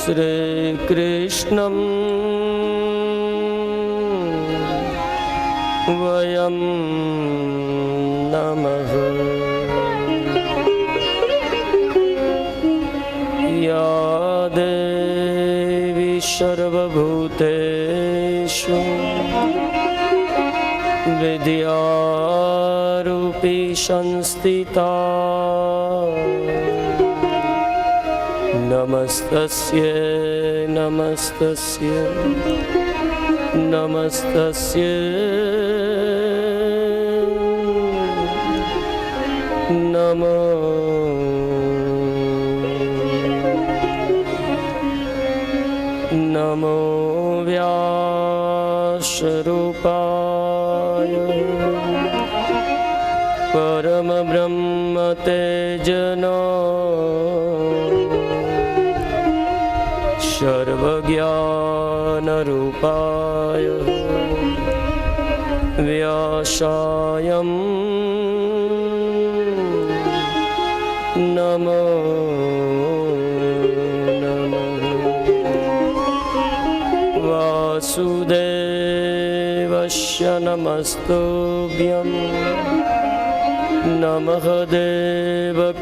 श्रीकृष्णं वयं नमः। या देवी सर्वभूतेषु विद्यारूपी संस्थिता नमस्तस्यै नमस्तस्यै नमस्तस्यै नमो नमो व्यासरूपाय परमब्रह्म तेजनो सर्वज्ञानरूपाय व्यासाय नमो नमः। वासुदेवस्य नमस्तुभ्यं नमः देवकीनन्दाय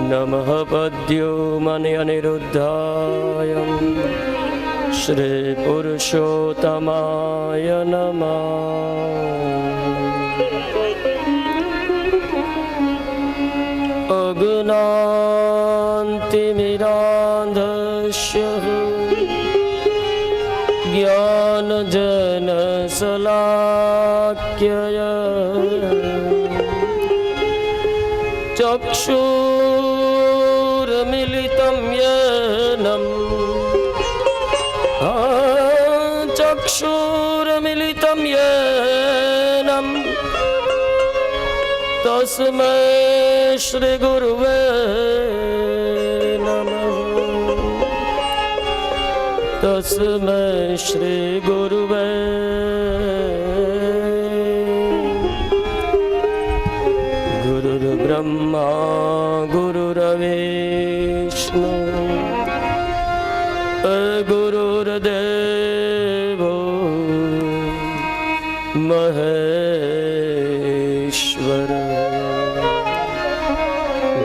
नमः पद्योमनि अनिरुद्धाय श्रीपुरुषोत्तमाय नमः। अज्ञानतिमिरान्धस्य ज्ञानजनशलाकया चक्षुर्मिलितं येन चक्षुर्मिलितं येन तस्मै श्रीगुरुवे नमः। तस्मै श्रीगुरुवे गुरुर्ब्रह्मा गुरुर्विष्णु गुरुर्देवो महेश्वर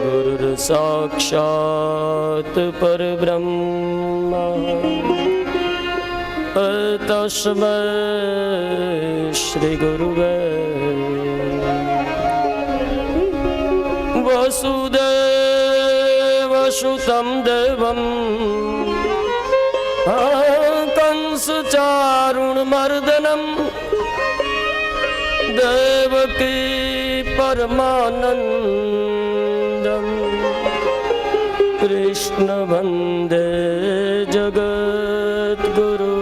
गुरुर्साक्षात् परब्रह्म तस्मै श्रीगुरुवे वसुदेवसुतं देवं कंसचारुणमर्दनं देवकी परमानन्दं कृष्ण वन्दे जगद्गुरु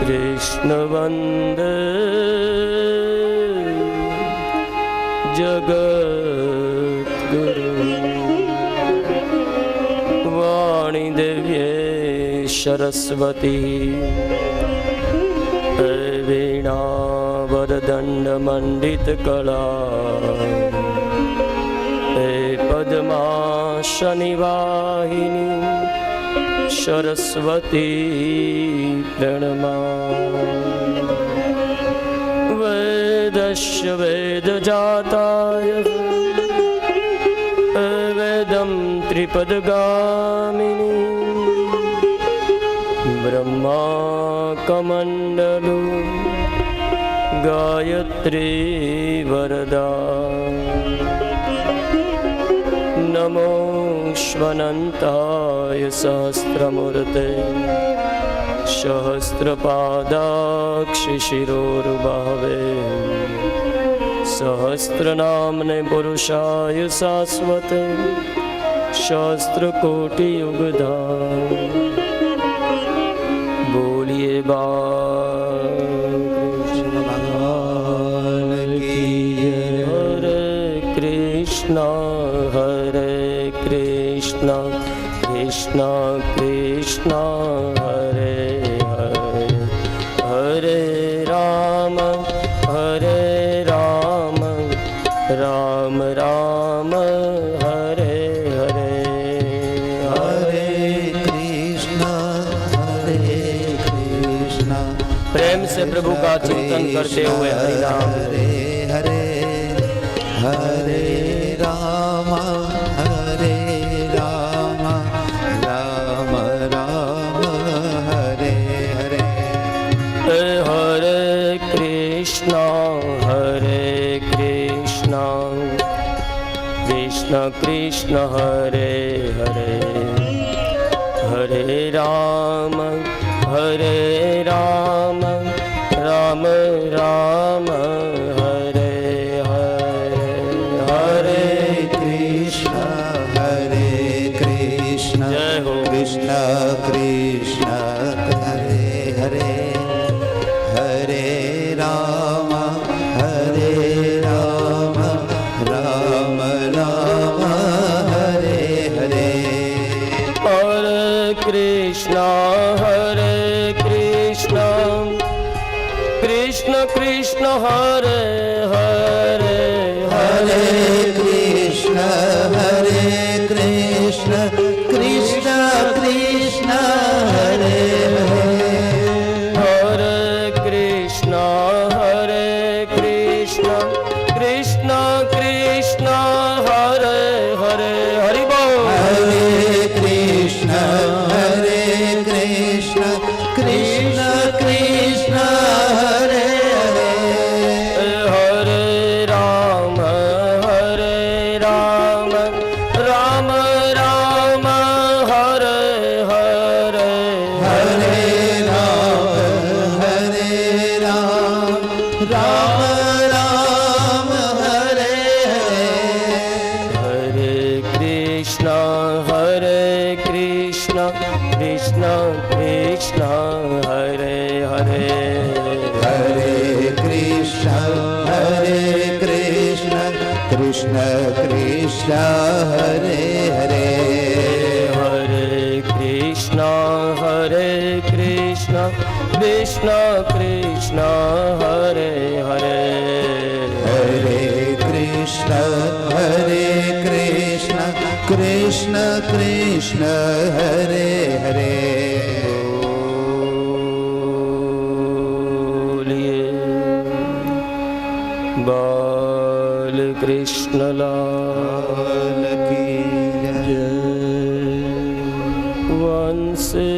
कृष्ण वन्दे जगद्गुरु। वाणी देव्ये सरस्वती वीणा वरदण्डमण्डितकला पद्मासनिवाहिनी सरस्वती प्रणमामि। वेदस्य वेदजाताय वेदं त्रिपदगामिनी ब्रह्माकमण्डलु गायत्री वरदा नमो श्वनन्ताय सहस्रमूर्ते सहस्रपादाक्षिशिरोरुबावे सहस्रनाम्ने पुरुषाय शाश्वते सहस्रकोटियुगधाम। बोलिए बालकृष्ण भगवान की जय। हरे कृष्णा कृष्ण कृष्ण हरे हरे हरे राम राम राम हरे हरे, हरे कृष्णा प्रेम से प्रभु का चिंतन करते हुए हरि नाम। हरे हरे, हरे राम राम राम हरे हरे, हरे कृष्णा कृष्ण कृष्ण हरे हरे, हरे राम राम राम हरे हरे, हरे कृष्ण जय हो कृष्ण कृष्ण हरे हरे, हरे राम राम राम हरे हरे, हरे कृष्ण कृष्ण कृष्ण हरे हरे, हरे कृष्ण कृष्ण कृष्ण हरे हरे, हरे कृष्ण कृष्ण कृष्ण हरे हरे, हरि बोल। हरे कृष्ण कृष्ण कृष्ण हरे हरे, हरे राम राम राम हरे हरे, हरे राम राम राम हरे हरे, हरे कृष्ण कृष्ण कृष्ण हरे हरे, हरे कृष्ण कृष्ण कृष्ण हरे हरे, हरे कृष्ण कृष्ण कृष्ण हरे हरे, हरे कृष्ण कृष्ण कृष्ण हरे हरे, बोलिए बाल कृष्ण लाल की जय। वंशे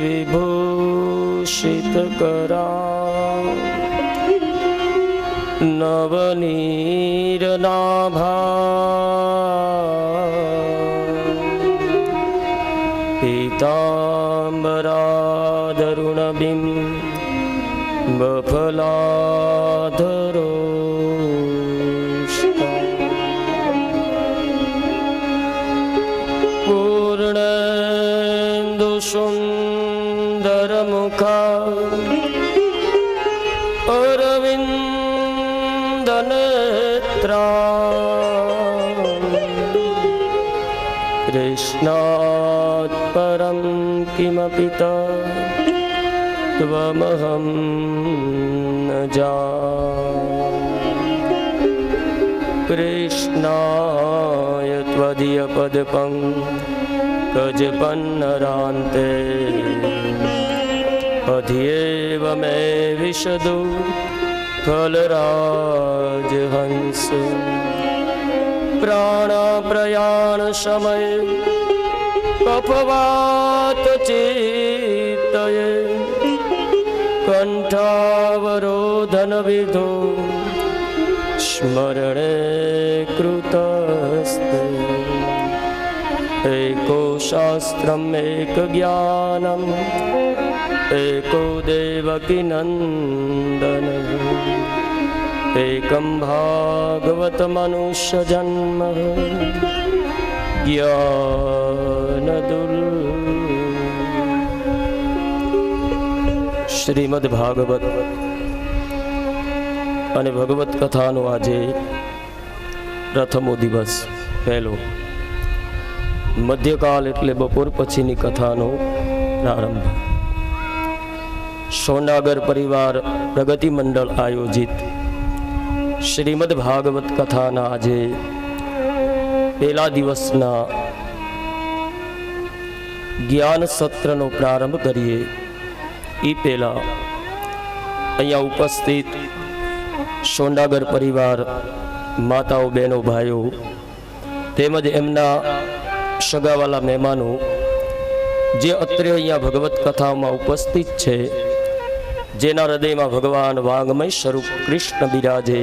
विभूषित करा नवनीर नाभा, पीताम्बरादरुणबिम्बफलाधरो पूर्णेन्दुसुन्दरमुखा अरविन्दनेत्रा, कृष्णात् परं किमपि त्वमहं न जाने, कृष्णाय त्वदीयपदपङ्कजपन्नरान्ते अधियेव मे विशदु फलराजहंस, प्राणप्रयाण समये कफवातचित्तये कंठावरोधन विधो स्मरणे कृतस्ते, एको शास्त्रम् एक ज्ञानम् एको देवकी नंदन, एकं भागवत मनुष्य जन्म ज्ञान श्रीमद भागवत અને ભગવત કથાનો આજે પ્રથમો દિવસ પહેલો મધ્યકાલ એટલે બપોર પછીની કથાનો પ્રારંભ. સોનાગર પરિવાર પ્રગતિ મંડળ આયોજિત શ્રીમદ ભાગવત કથાના આજે પહેલા દિવસના જ્ઞાન સત્રનો પ્રારંભ કરીએ એ પહેલા અહીંયા ઉપસ્થિત સોંડાગર પરિવાર, માતાઓ, બહેનો, ભાઈઓ તેમજ એમના સગાવાલા મહેમાનો જે અત્રે અહીંયા ભગવત કથામાં ઉપસ્થિત છે, જેના હૃદયમાં ભગવાન વાંગમય સ્વરૂપ કૃષ્ણ બિરાજે,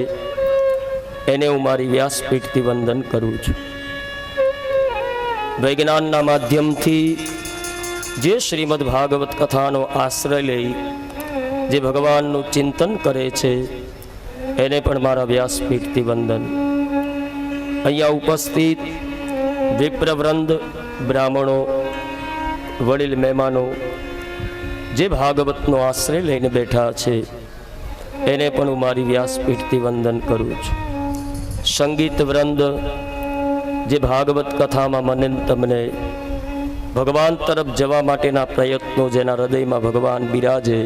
એને હું મારી વ્યાસપીઠથી વંદન કરું છું. વૈજ્ઞાનના માધ્યમથી જે શ્રીમદ ભાગવત કથાનો આશ્રય લઈ જે ભગવાનનું ચિંતન કરે છે, એને પણ મારા વ્યાસપીઠથી વંદન. અહીંયા ઉપસ્થિત વિપ્રવૃંદ, બ્રાહ્મણો, વડીલ મહેમાનો જે ભાગવતનો આશ્રય લઈને બેઠા છે, એને પણ હું મારી વ્યાસપીઠથી વંદન કરું છું. સંગીત વૃંદ જે ભાગવત કથામાં મને તમને ભગવાન તરફ જવા માટેના પ્રયત્નો જેના હૃદયમાં ભગવાન બિરાજે,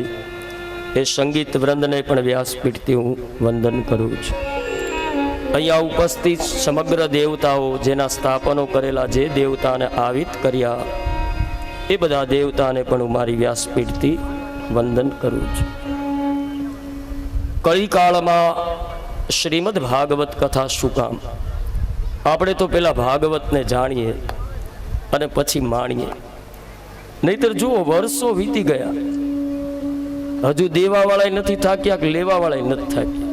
એ સંગીત વૃંદને પણ વ્યાસપીઠથી હું વંદન કરું છું. અહીંયા ઉપસ્થિત સમગ્ર દેવતાઓ જેના સ્થાપનો કરેલા, જે દેવતાને આવિત કર્યા, એ બધા દેવતાને પણ હું મારી વ્યાસપીઠથી વંદન કરું છું. કળીકાળમાં શ્રીમદ ભાગવત કથા શું કામ? આપણે તો પેલા ભાગવતને જાણીએ અને પછી માણીએ. નહીતર જુઓ, વર્ષો વીતી ગયા, હજુ દેવાવાળા નથી થાક્યા કે લેવાવાળા નથી થાક્યા.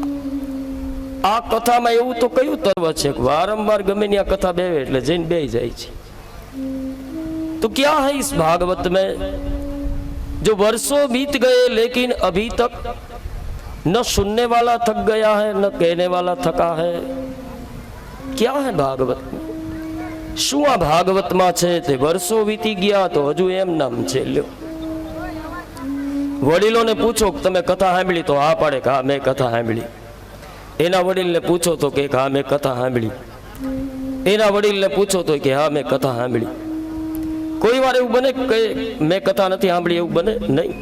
આ કથામાં એવું તો કયું તત્વ છે કે વારંવાર ગમે ની આ કથા બેવે એટલે જઈને બે જાય છે. तो क्या है इस भागवत में जो वर्षों बीत गए लेकिन अभी तक न सुनने वाला थक गया है न कहने वाला थका है? क्या है भागवत में? શું આ ભાગવતમાં છે તે વર્ષો વીતી ગયા તો હજુ એમ નામ છે. લ્યો, વડીલોને પૂછો કે તમે કથા સાંભળી, તો આ પાડે કે હા મેં કથા સાંભળી. એના વડીલને પૂછો તો કે હા મેં કથા સાંભળી. એના વડીલને પૂછો તો કે હા મેં કથા સાંભળી. કોઈ વાર એવું બને કે મેં કથા નથી સાંભળી, એવું બને નહીં.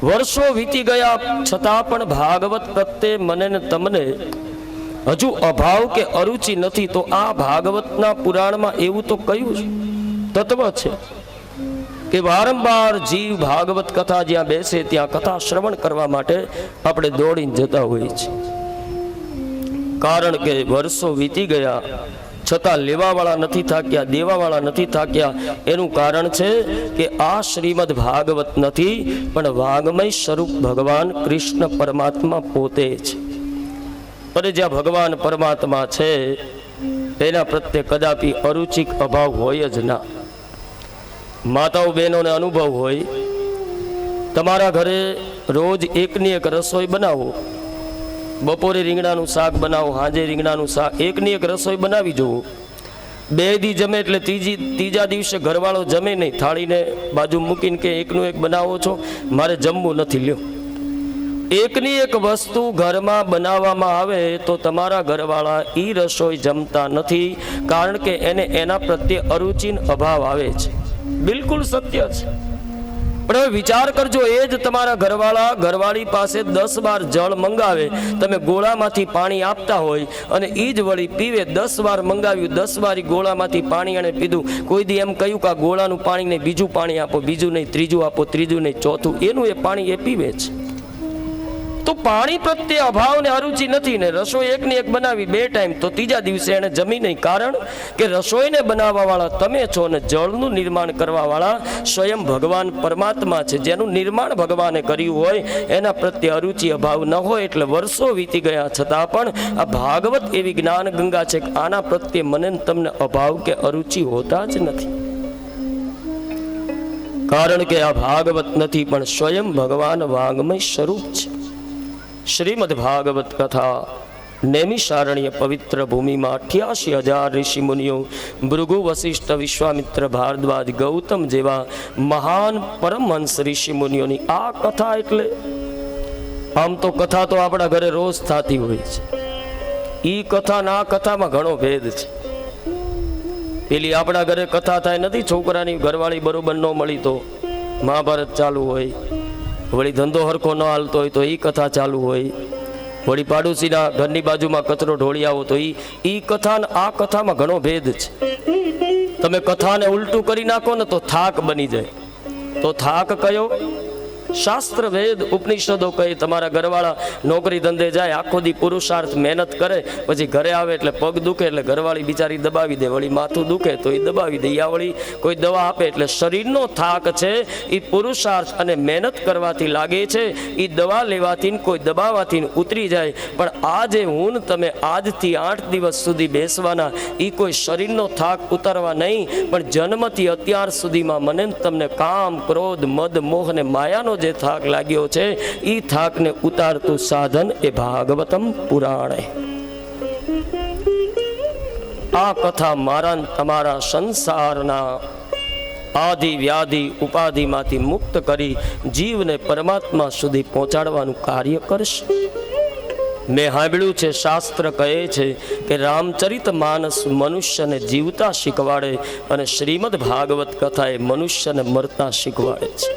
વર્ષો વીતી ગયા છતાં પણ ભાગવત પ્રત્યે મને ને તમને હજુ અભાવ કે અરુચિ નથી. તો આ ભાગવતના પુરાણમાં એવું તો કયું તત્વ છે કે વારંવાર જીવ ભાગવત કથા જ્યાં બેસે ત્યાં કથા શ્રવણ કરવા માટે આપણે દોડીને જતા હોઈએ છીએ. કારણ કે વર્ષો વીતી ગયા છતાં લેવાવાળા નથી થાક્યા, દેવાવાળા નથી થાક્યા. એનું કારણ છે કે આ શ્રીમદ ભાગવત નથી, પણ વાંગમય સ્વરૂપ ભગવાન કૃષ્ણ પરમાત્મા પોતે છે. અને જ્યાં ભગવાન પરમાત્મા છે તેના પ્રત્યે કદાપી અરુચિક અભાવ હોય જ ના. માતાઓ બહેનોને અનુભવ હોય, તમારા ઘરે રોજ એકની એક રસોઈ બનાવો, બપોરે રીંગણાનું શાક બનાવો, સાંજે રીંગણાનું શાક, એકની એક રસોઈ બનાવી જુઓ. 2 દી જમે એટલે ત્રીજા દિવસે ઘરવાળો જમે નહીં, થાળીને બાજુ મૂકીને કે એકનું એક બનાવો છો, મારે જમવું નથી. લ્યો, એકની એક વસ્તુ ઘરમાં બનાવવામાં આવે તો તમારા ઘરવાળા એ રસોઈ જમતા નથી, કારણ કે એને એના પ્રત્યે અરુચિનો અભાવ આવે છે. બિલકુલ સત્ય છે. પણ હવે વિચાર કરજો, એ જ તમારા ઘરવાળી પાસે 10 વાર જળ મંગાવે, તમે ગોળામાંથી પાણી આપતા હોય અને એ જ વળી પીવે. 10 વાર મંગાવ્યું, 10 વાર ગોળામાંથી પાણી એને પીધું. કોઈ દી એમ કહ્યું કે આ ગોળાનું પાણી નહીં, બીજું પાણી આપો, બીજું નહીં, ત્રીજું આપો, ત્રીજું નહીં, ચોથું. એનું એ પાણી એ પીવે છે. તો પાણી પ્રત્યે અભાવ ને અરુચિ નથી ને રસોઈ એકની એક બનાવી 2 ટાઈમ, તો ત્રીજા દિવસે એને જમી નહીં. કારણ કે રસોઈને બનાવવા વાળા તમે છો ને જળનું નિર્માણ કરવા વાળા સ્વયં ભગવાન પરમાત્મા છે. જેનું નિર્માણ ભગવાને કર્યું હોય એના પ્રત્યે અરુચિ અભાવ ન હોય. એટલે વર્ષો વીતી ગયા છતાં પણ આ ભાગવત એવી જ્ઞાન ગંગા છે કે આના પ્રત્યે મને તમને અભાવ કે અરુચિ હોતા જ નથી. કારણ કે આ ભાગવત નથી, પણ સ્વયં ભગવાન વાંગમય સ્વરૂપ છે. શ્રીમદ ભાગવત કથા નૈમિષારણ્ય પવિત્ર ભૂમિમાં 88,000 ઋષિ મુનિઓ, ભૃગુ, વશિષ્ઠ, વિશ્વામિત્ર, ભારદ્વાજ, ગૌતમ જેવા મહાન પરમહંસ ઋષિ મુનિઓની આ કથા. એટલે આમ તો કથા તો આપણા ઘરે રોજ થતી હોય છે. એ કથા ના કથામાં ઘણો ભેદ છે. પેલી આપણા ઘરે કથા થાય નથી, છોકરાની ઘરવાળી બરોબર ન મળી તો મહાભારત ચાલુ હોય, વળી ધંધો હરખો ન હાલતો હોય તો એ કથા ચાલુ હોય, વળી પાડોશીના ઘરની બાજુમાં કચરો ઢોળી આવો તો એ કથા ને આ કથામાં ઘણો ભેદ છે. તમે કથાને ઉલટું કરી નાખો ને તો થાક બની જાય. તો થાક કયો? શાસ્ત્ર વેદ ઉપનિષદો કહે તમારા ઘરવાળા નોકરી ધંધે જાય, આખો દી પુરુષાર્થ મહેનત કરે, પછી ઘરે આવે એટલે પગ દુખે એટલે ઘરવાળી બિચારી દબાવી દે, વળી માથું દુખે તો એ દબાવી દે, યા વળી કોઈ દવા આપે. એટલે શરીરનો થાક છે એ પુરુષાર્થ અને મહેનત કરવાથી લાગે છે, એ દવા લેવાથી કોઈ દબાવાથી ઉતરી જાય. પણ આ જે હું તમે આજથી 8 દિવસ સુધી બેસવાના, એ કોઈ શરીરનો થાક ઉતારવા નહીં, પણ જન્મથી અત્યાર સુધીમાં મને તમને કામ ક્રોધ મદ મોહ અને માયાનો જે થાક લાગ્યો છે એ થાકને ઉતારતું સાધન એ ભાગવતમ પુરાણે. આ કથા મારા તમારા સંસારના આદિ વ્યાધિ ઉપાધિમાંથી મુક્ત કરી જીવને પરમાત્મા સુધી પહોંચાડવાનું કાર્ય કરશે. મેં સાંભળ્યું છે, શાસ્ત્ર કહે છે કે રામચરિત માનસ મનુષ્યને જીવતા શીખવાડે અને શ્રીમદ ભાગવત કથા એ મનુષ્યને મરતા શીખવાડે છે.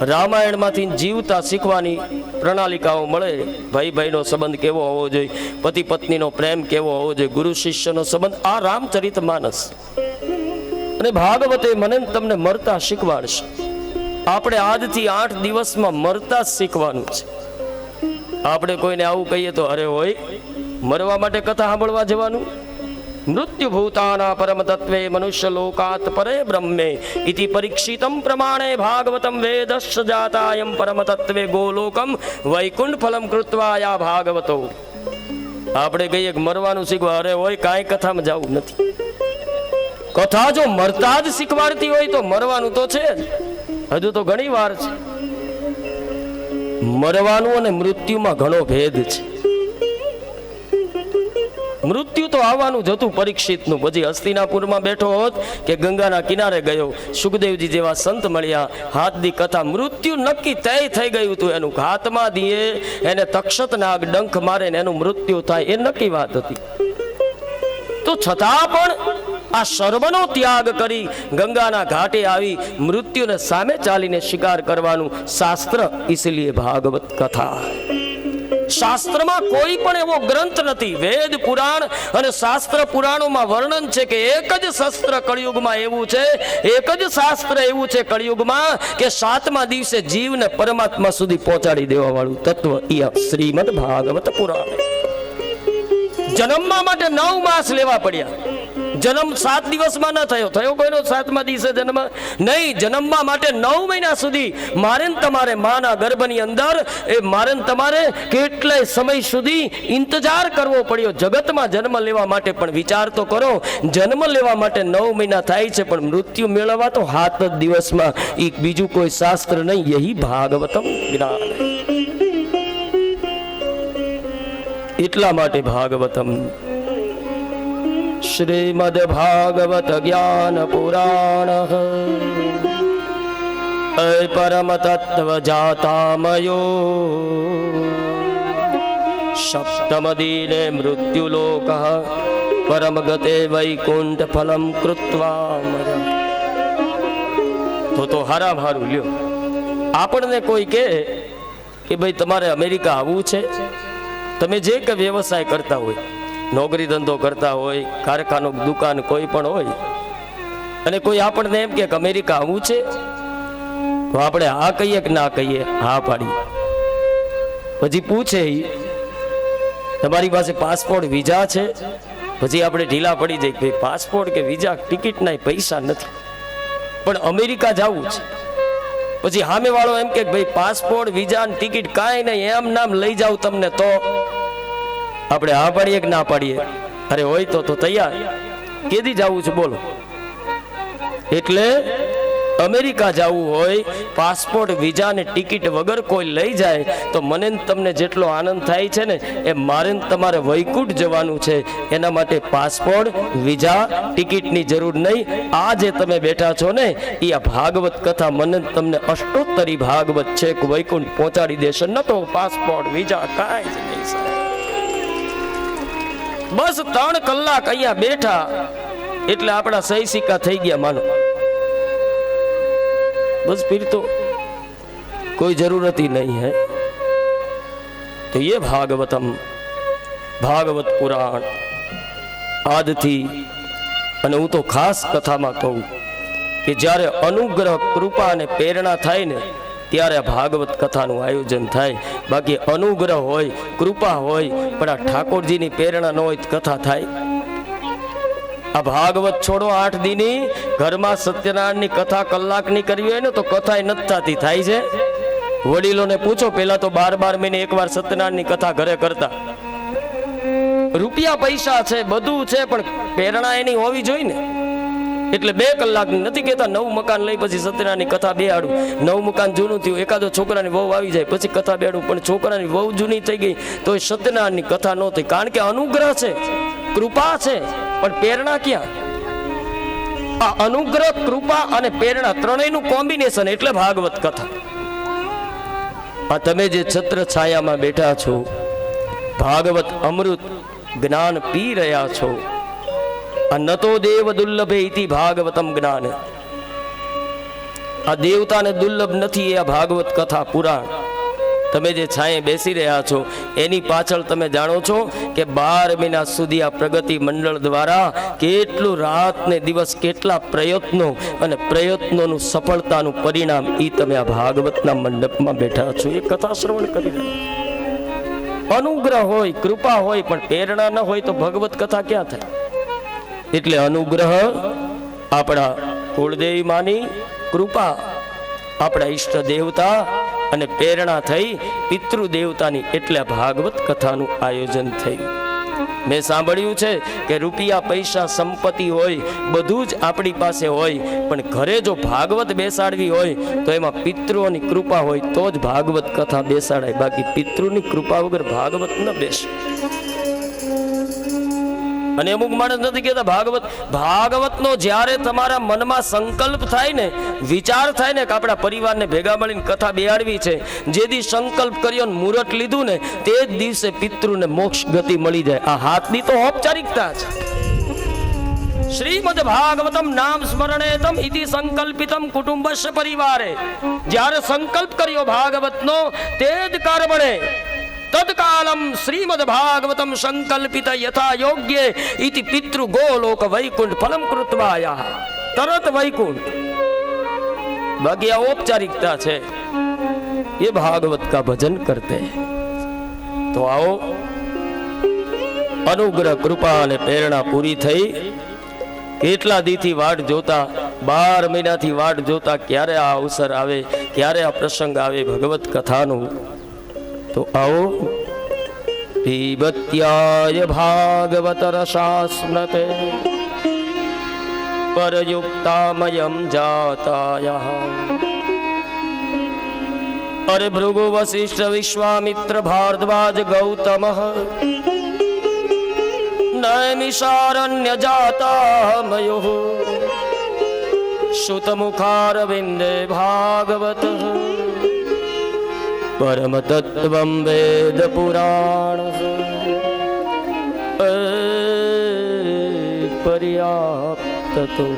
રામાયણમાંથી જીવતા શીખવાની પ્રણાલિકાઓ મળે. ભાઈ ભાઈનો સંબંધ કેવો હોવો જોઈએ, પતિ પત્નીનો પ્રેમ કેવો હોવો જોઈએ, ગુરુ શિષ્યનો સંબંધ, આ રામચરિત માનસ. અને ભાગવતે મને તમને મરતા શીખવાડશે. આપણે આજથી 8 દિવસમાં મરતા જ શીખવાનું છે. આપણે કોઈને આવું કહીએ તો અરે હોય મરવા માટે કથા સાંભળવા જવાનું? મૃત્યુ ભૂતાના પરમ તત્વે મનુષ્ય લોકાત પરે બ્રહ્મે ઇતિ પરીક્ષિતમ પ્રમાણે ભાગવતમ વેદસ્સ જાતાયમ પરમ તત્વે ગોલોકમ વૈકુંઠ ફલમ કૃત્વાયા ભાગવતો. આપણે કહીએ કે મરવાનું શીખવા, અરે હોય કાંઈ કથામાં જવું નથી. કથા જો મરતા જ શીખવાડતી હોય તો મરવાનું તો છે જ. હજુ તો ઘણી વાર છે. મરવાનું અને મૃત્યુમાં ઘણો ભેદ છે. મૃત્યુ તો આવવાનું જ હતું પરીક્ષિતનું. પછી હસ્તિનાપુરમાં બેઠો હોત કે ગંગાના કિનારે ગયો, સુખદેવજી જેવા સંત મળ્યા, હાથ દી કથા, મૃત્યુ નક્કી તય થઈ ગયું હતું એનું. હાથમાં દીએ એને તક્ષત નાગ ડંખ મારે ને એનું મૃત્યુ થાય એ નક્કી વાત હતી. તો છતાં પણ આ સર્વનો ત્યાગ કરી ગંગાના ઘાટે આવી મૃત્યુને સામે ચાલીને શિકાર કરવાનું શાસ્ત્ર. ઇસલિએ ભાગવત કથા. શાસ્ત્રમાં કોઈ પણ એવો ગ્રંથ નથી, વેદ પુરાણ અને શાસ્ત્ર પુરાણોમાં વર્ણન છે કે એક જ શસ્ત્ર કળિયુગમાં એવું છે, એક જ શાસ્ત્ર એવું છે કળિયુગમાં કે 7મા દિવસે જીવને પરમાત્મા સુધી પહોંચાડી દેવા વાળું તત્વ એ શ્રીમદ ભાગવત પુરાણ. જન્મવા માટે 9 માસ લેવા પડ્યા. જન્મ 7 દિવસમાં ન થયો કોઈનો 7મા દિવસે જન્મ નહીં. જન્મવા માટે 9 મહિના સુધી મારે તમારે માના ગર્ભની અંદર એ મારે તમારે કેટલાય સમય સુધી ઇંતજાર કરવો પડ્યો. જગતમાં જન્મ લેવા માટે પણ વિચાર તો કરો, જન્મ લેવા માટે 9 મહિના થાય છે, પણ મૃત્યુ મેળવવા તો 7 જ દિવસમાં. એક બીજું કોઈ શાસ્ત્ર નહીં. યહી ભાગવતમ જ્ઞાન. એટલા માટે ભાગવતમ શ્રીમદ ભાગવત જ્ઞાન પુરાણ પરમ તત્વ જાતામયો સપ્તમ દિને મૃત્યુલોક પરમ ગતે વૈકુંઠ ફલમ કૃત્વા. તો હારામ હારું લ્યો. આપણને કોઈ કહે કે ભાઈ તમારે અમેરિકા આવવું છે, તમે જે કે વ્યવસાય કરતા હોય, નોકરી ધંધો કરતા હોય, કારખાનું દુકાન કોઈ પણ હોય, અને કોઈ આપણને એમ કે અમેરિકા આવવું છે, તો આપણે હા કહીએ કે ના કહીએ? હા પાડીએ. પછી પૂછે તમારી પાસે પાસપોર્ટ વિઝા છે? પછી આપણે ઢીલા પડી જાય કે પાસપોર્ટ કે વિઝા ટિકિટના પૈસા નથી, પણ અમેરિકા જવું છે. પછી સામે વાળો એમ કે ભાઈ પાસપોર્ટ વિઝા ટિકિટ કાંઈ નહીં, એમ નામ લઈ જાવ તમને, તો આપણે હા પાડીએ કે ના પાડીએ? અરે હોય તો તૈયાર. કેદી જવું છે બોલો? એટલે અમેરિકા જવું હોય, પાસપોર્ટ વિઝા ને ટિકિટ વગર કોઈ લઈ જાય તો મને તમને જેટલો આનંદ થાય છે ને, એ મારે તમારે વૈકુંઠ જવાનું છે. એના માટે પાસપોર્ટ વિઝા ટિકિટની જરૂર નહીં. આ જે તમે બેઠા છો ને એ આ ભાગવત કથા મને તમને અષ્ટોત્તરી ભાગવત છે કે વૈકુંઠ પહોંચાડી દેશે. ન તો પાસપોર્ટ વિઝા કાંઈ જ નહીં. બસ 3 કલાક અહીંયા બેઠા એટલે આપણા સહી સિક્કા થઈ ગયા માનો. બસ ફિર તો કોઈ જરૂરત ही नहीं है. તો એ ભાગવતમ, ભાગવત પુરાણ આદથી. અને હું તો ખાસ કથામાં કહું કે જ્યારે અનુગ્રહ, કૃપા અને પ્રેરણા થાય ને ત્યારે આ ભાગવત કથાનું આયોજન થાય. બાકી અનુગ્રહ હોય, કૃપા હોય, પણ આ ઠાકોરજીની પ્રેરણા ન હોય કથા થાય? આ ભાગવત છોડો 8 દીની ઘરમાં સત્યનારાયણની કથા કલાકની કરવી હોય ને તો કથા નથી થતી. થાય છે? વડીલોને પૂછો, પેલા તો 12 મહિને એકવાર સત્યનારાયણની કથા ઘરે કરતા. રૂપિયા પૈસા છે, બધું છે, પણ પ્રેરણા એની હોવી જોઈએ ને. એટલે 2 કલાક નથી કહેતા 9 મકાન લઈ પછી સત્યનારાયણની કથા બેહાડું. 9 મકાન જૂનું થયું, એકાદો છોકરાની વહુ આવી જાય પછી કથા બેહાડું, પણ છોકરાની વહુ જૂની થઈ ગઈ તો એ સત્યનારાયણની કથા ન થઈ. કારણ કે અનુગ્રહ છે, કૃપા છે, પણ પ્રેરણા ક્યાં? આ અનુગ્રહ, કૃપા અને પ્રેરણા ત્રણેયનું કોમ્બિનેશન એટલે ભાગવત કથા. આ તમે જે છત્ર છાયામાં બેઠા છો, ભાગવત અમૃત જ્ઞાન પી રહ્યા છો. આ નતો દેવ દુર્લભે ઇતિ ભાગવતમ જ્ઞાન. આ દેવતાને દુર્લભ નથી એ આ ભાગવત કથા પુરાણ. તમે જે છાંયે બેસી રહ્યા છો એની પાછળ તમે જાણો છો કે 12 મહિના સુધી આ પ્રગતિ મંડળ દ્વારા કેટલું રાત ને દિવસ કેટલા પ્રયત્નો અને પ્રયત્નોનું સફળતાનું પરિણામ ઈ તમે આ ભાગવતના મંડપમાં બેઠા છો, એ કથા શ્રવણ કરી રહ્યા. અનુગ્રહ હોય, કૃપા હોય, પણ પ્રેરણા ન હોય તો ભગવત કથા ક્યાં થાય? એટલે અનુગ્રહ આપણા કુળદેવી માની, કૃપા આપણા ઈષ્ટ દેવતા, અને પ્રેરણા થઈ પિતૃ દેવતાની. એટલે ભાગવત કથાનું આયોજન થયું. મેં સાંભળ્યું છે કે રૂપિયા, પૈસા, સંપત્તિ હોય, બધું જ આપણી પાસે હોય, પણ ઘરે જો ભાગવત બેસાડવી હોય તો એમાં પિતૃઓની કૃપા હોય તો જ ભાગવત કથા બેસાડાય. બાકી પિતૃની કૃપા વગર ભાગવત ન બેસે. અને અમુક માણસ નથી કહેતા ભાગવતનો જ્યારે તમારા મનમાં સંકલ્પ થાય ને, વિચાર થાય ને કે આપણા પરિવારને ભેગા મળીને કથા બેહાડવી છે, જે દી સંકલ્પ કર્યો ને મુહૂર્ત લીધું ને તે જ દિવસે પિતૃને મોક્ષ ગતિ મળી જાય. આ હાથની તો ઔપચારિકતા છે. શ્રીમદ ભાગવતમ નામ સ્મરણેતમ ઇતિ સંકલ્પિતમ કુટુંબસ્ય પરિવારે. જ્યારે સંકલ્પ કર્યો ભાગવતનો તે જ કર્મણે તત્કાલમ શ્રીમદ ભાગવતમ સંકલ્પિત યથા યોગ્ય ઇતિ પિતૃ ગોલોક વૈકુંઠ ફલમ કૃત્વાયા. તરત વૈકુંઠ. બાકી આ ઔપચારિકતા છે. ये भागवत का भजन करते हैं. तो आओ, अनुग्रह, कृपा અને પ્રેરણા પૂરી થઈ. કેટલા દીથી વાટ જોતા, 12 મહિનાથી વાટ જોતા ક્યારે આ અવસર આવે, ક્યારે આ પ્રસંગ આવે ભગવત કથાનું. તો આવો, પીબત્યાય ભાગવત રસાસ્મૃતે પરયુક્તામયમ જાતાયઃ. अरे भृगु वशिष्ठ विश्वामित्र भारद्वाज गौतमः नैमिषारण्य जाता मयुः श्रुतमुखारविन्दे भागवत परम तत्त्वं वेद पुराण पर्याप्ततो.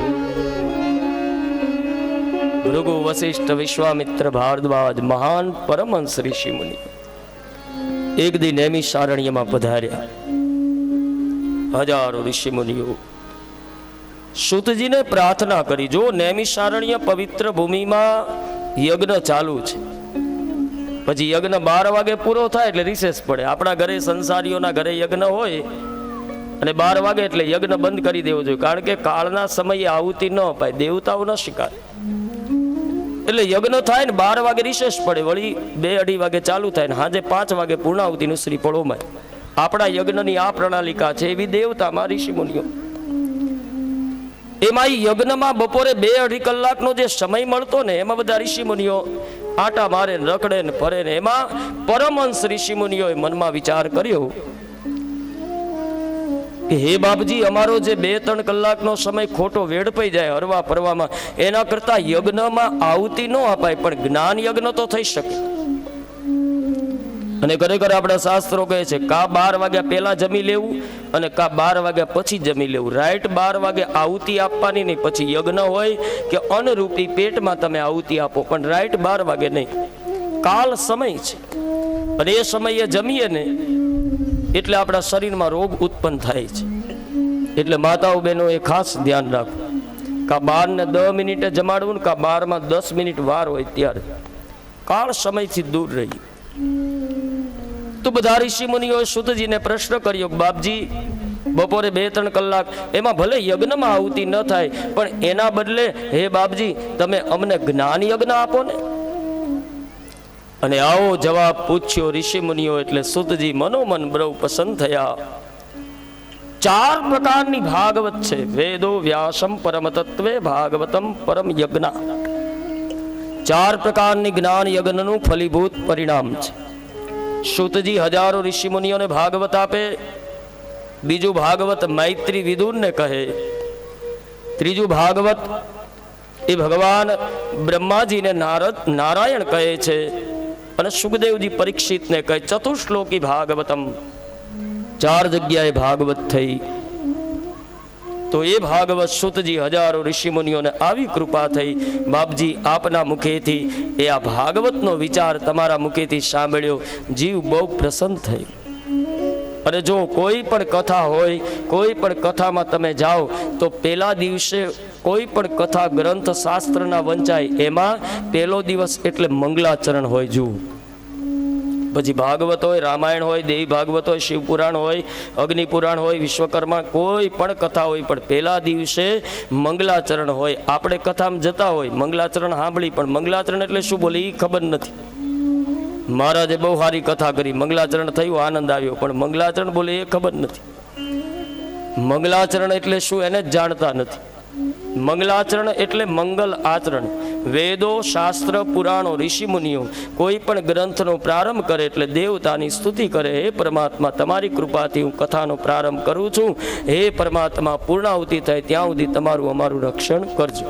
ભૃગુ, વશિષ્ઠ, વિશ્વામિત્ર, ભારદ્વાજ મહાન પરમહંસ ઋષિ મુનિ એક દી નૈમિષારણ્યમાં પધાર્યા. હજારો ઋષિ મુનિઓ સૂતજીને પ્રાર્થના કરી, જો નૈમિષારણ્ય પવિત્ર ભૂમિમાં યજ્ઞ ચાલુ છે, પછી યજ્ઞ 12 વાગે પૂરો થાય એટલે રિસેસ પડે. આપણા ઘરે સંસારીઓના ઘરે યજ્ઞ હોય અને 12 વાગે એટલે યજ્ઞ બંધ કરી દેવો જોઈએ, કારણ કે કાળના સમયે આહુતિ ન અપાય, દેવતાઓ ન શીખાય. એટલે યજ્ઞ થાય ને 12 વાગે રિસેસ પડે, વળી 2-2:30 વાગે ચાલુ થાય ને સાંજે 5 વાગે પૂર્ણાહુતિનું શ્રીફળ ઓમાય. આપણા યજ્ઞની આ પ્રણાલિકા છે. એવી દેવતામાં ઋષિ મુનિઓ, એમાં યજ્ઞમાં બપોરે 2-2.5 કલાકનો જે સમય મળતો ને એમાં બધા ઋષિ મુનિઓ આટા મારે, રખડે ને ફરે ને. એમાં પરમહંસ ઋષિ મુનિઓએ મનમાં વિચાર કર્યો કે હે બાપજી, અમારો જે 2-3 કલાકનો સમય ખોટો વેડપાઈ જાય હરવા ફરવામાં, એના કરતા યજ્ઞમાં આહુતિ ન અપાય પણ જ્ઞાન યજ્ઞ તો થઈ શકે. અને ખરેખર આપણા શાસ્ત્રો કહે છે કા 12 વાગ્યા પહેલા જમી લેવું અને કા 12 વાગ્યા પછી જમી લેવું. રાઈટ 12 વાગે આહુતિ આપવાની નહીં, પછી યજ્ઞ હોય કે અન્નરૂપી પેટમાં તમે આહુતિ આપો, પણ રાઈટ 12 વાગે નહીં. કાલ સમય છે. અને એ સમયે જમીએ ને એટલે આપણા શરીરમાં રોગ ઉત્પન્ન થાય છે. એટલે માતાઓ બહેનો એ ખાસ ધ્યાન રાખવું, કા 12 ને 10 મિનિટે જમાડવું ને કા 12 માં 10 મિનિટ વાર હોય ત્યારે કાળ સમયથી દૂર રહી. તો બધા ઋષિ મુનિઓએ સૂતજીને પ્રશ્ન કર્યો, બાપજી બપોરે 2-3 કલાક એમાં ભલે યજ્ઞમાં આહુતિ ન થાય, પણ એના બદલે હે બાપજી તમે અમને જ્ઞાન યજ્ઞ આપો ને. અને આવો જવાબ પૂછ્યો ઋષિ મુનિઓ એટલે સૂતજી મનોમન બહુ પસંદ થયા. 4 પ્રકારની ભાગવત છે. વેદો વ્યાસમ પરમ તત્વે ભાગવતમ પરમ યજ્ઞ. 4 પ્રકારની જ્ઞાન યજ્ઞનું ફલીભૂત પરિણામ છે. સૂતજી હજારો ઋષિ મુનિઓને ભાગવત આપે. બીજું ભાગવત મૈત્રી વિદુરને કહે. ત્રીજું ભાગવત એ ભગવાન બ્રહ્માજીને નારાયણ કહે છે. અને સુખદેવજી પરીક્ષિતને કહે. ચતુશ્લોકી ભાગવતમ. 4 જગ્યાએ ભાગવત થઈ. તો એ ભાગવત સૂતજી હજારો ઋષિ મુનિઓને આવી કૃપા થઈ. બાપજી આપના મુખેથી એ આ ભાગવતનો વિચાર તમારા મુખેથી સાંભળ્યો, જીવ બહુ પ્રસન્ન થયો. અને જો કોઈ પણ કથા હોય, કોઈ પણ કથામાં તમે જાઓ તો પહેલા દિવસે કોઈ પણ કથા ગ્રંથ શાસ્ત્રના વંચાય એમાં પહેલો દિવસ એટલે મંગલાચરણ હોય. જુઓ, પછી ભાગવત હોય, રામાયણ હોય, દેવી ભાગવત હોય, શિવપુરાણ હોય, અગ્નિપુરાણ હોય, વિશ્વકર્મા કોઈ પણ કથા હોય, પણ પહેલા દિવસે મંગલાચરણ હોય. આપણે કથામાં જતા હોય, મંગલાચરણ સાંભળી, પણ મંગલાચરણ એટલે શું બોલે એ ખબર નથી. મહારાજે બહુ સારી કથા કરી, મંગલાચરણ થયું, આનંદ આવ્યો, પણ મંગલાચરણ બોલે એ ખબર નથી. મંગલાચરણ એટલે શું એને જ જાણતા નથી. મંગલાચરણ એટલે મંગલ આચરણ. વેદો, શાસ્ત્ર, પુરાણો, ઋષિ મુનિઓ કોઈ પણ ગ્રંથનો પ્રારંભ કરે એટલે દેવતાની સ્તુતિ કરે. હે પરમાત્મા, તમારી કૃપાથી હું કથાનો પ્રારંભ કરું છું. હે પરમાત્મા, પૂર્ણાહુતિ થાય ત્યાં સુધી તમારું અમારું રક્ષણ કરજો.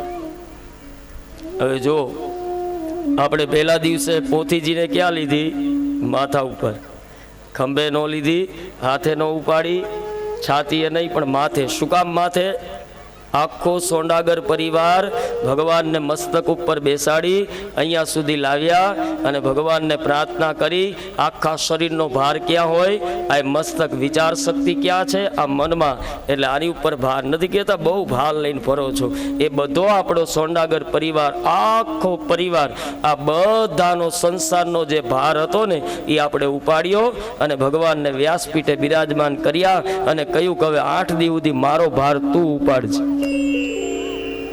હવે જો આપણે પહેલા દિવસે પોથીજીને ક્યાં લીધી? માથા ઉપર. ખંભે ન લીધી, હાથે ન ઉપાડી, છાતીએ નહીં પણ માથે. શું કામ માથે? આખો સોંડાગર પરિવાર ભગવાનને મસ્તક ઉપર બેસાડી અહીંયા સુધી લાવ્યા અને ભગવાનને પ્રાર્થના કરી. આખા શરીરનો ભાર ક્યાં હોય? આ મસ્તક. વિચાર શક્તિ ક્યાં છે? આ મનમાં. એટલે આની ઉપર ભાર નથી કહેતા બહુ ભાર લઈને ફરો છો. એ બધો આપણો સોંડાગર પરિવાર, આખો પરિવાર, આ બધાનો સંસારનો જે ભાર હતો ને એ આપણે ઉપાડ્યો અને ભગવાનને વ્યાસપીઠે બિરાજમાન કર્યા અને કહ્યું કે હવે 8 દિવસ સુધી મારો ભાર તું ઉપાડજે.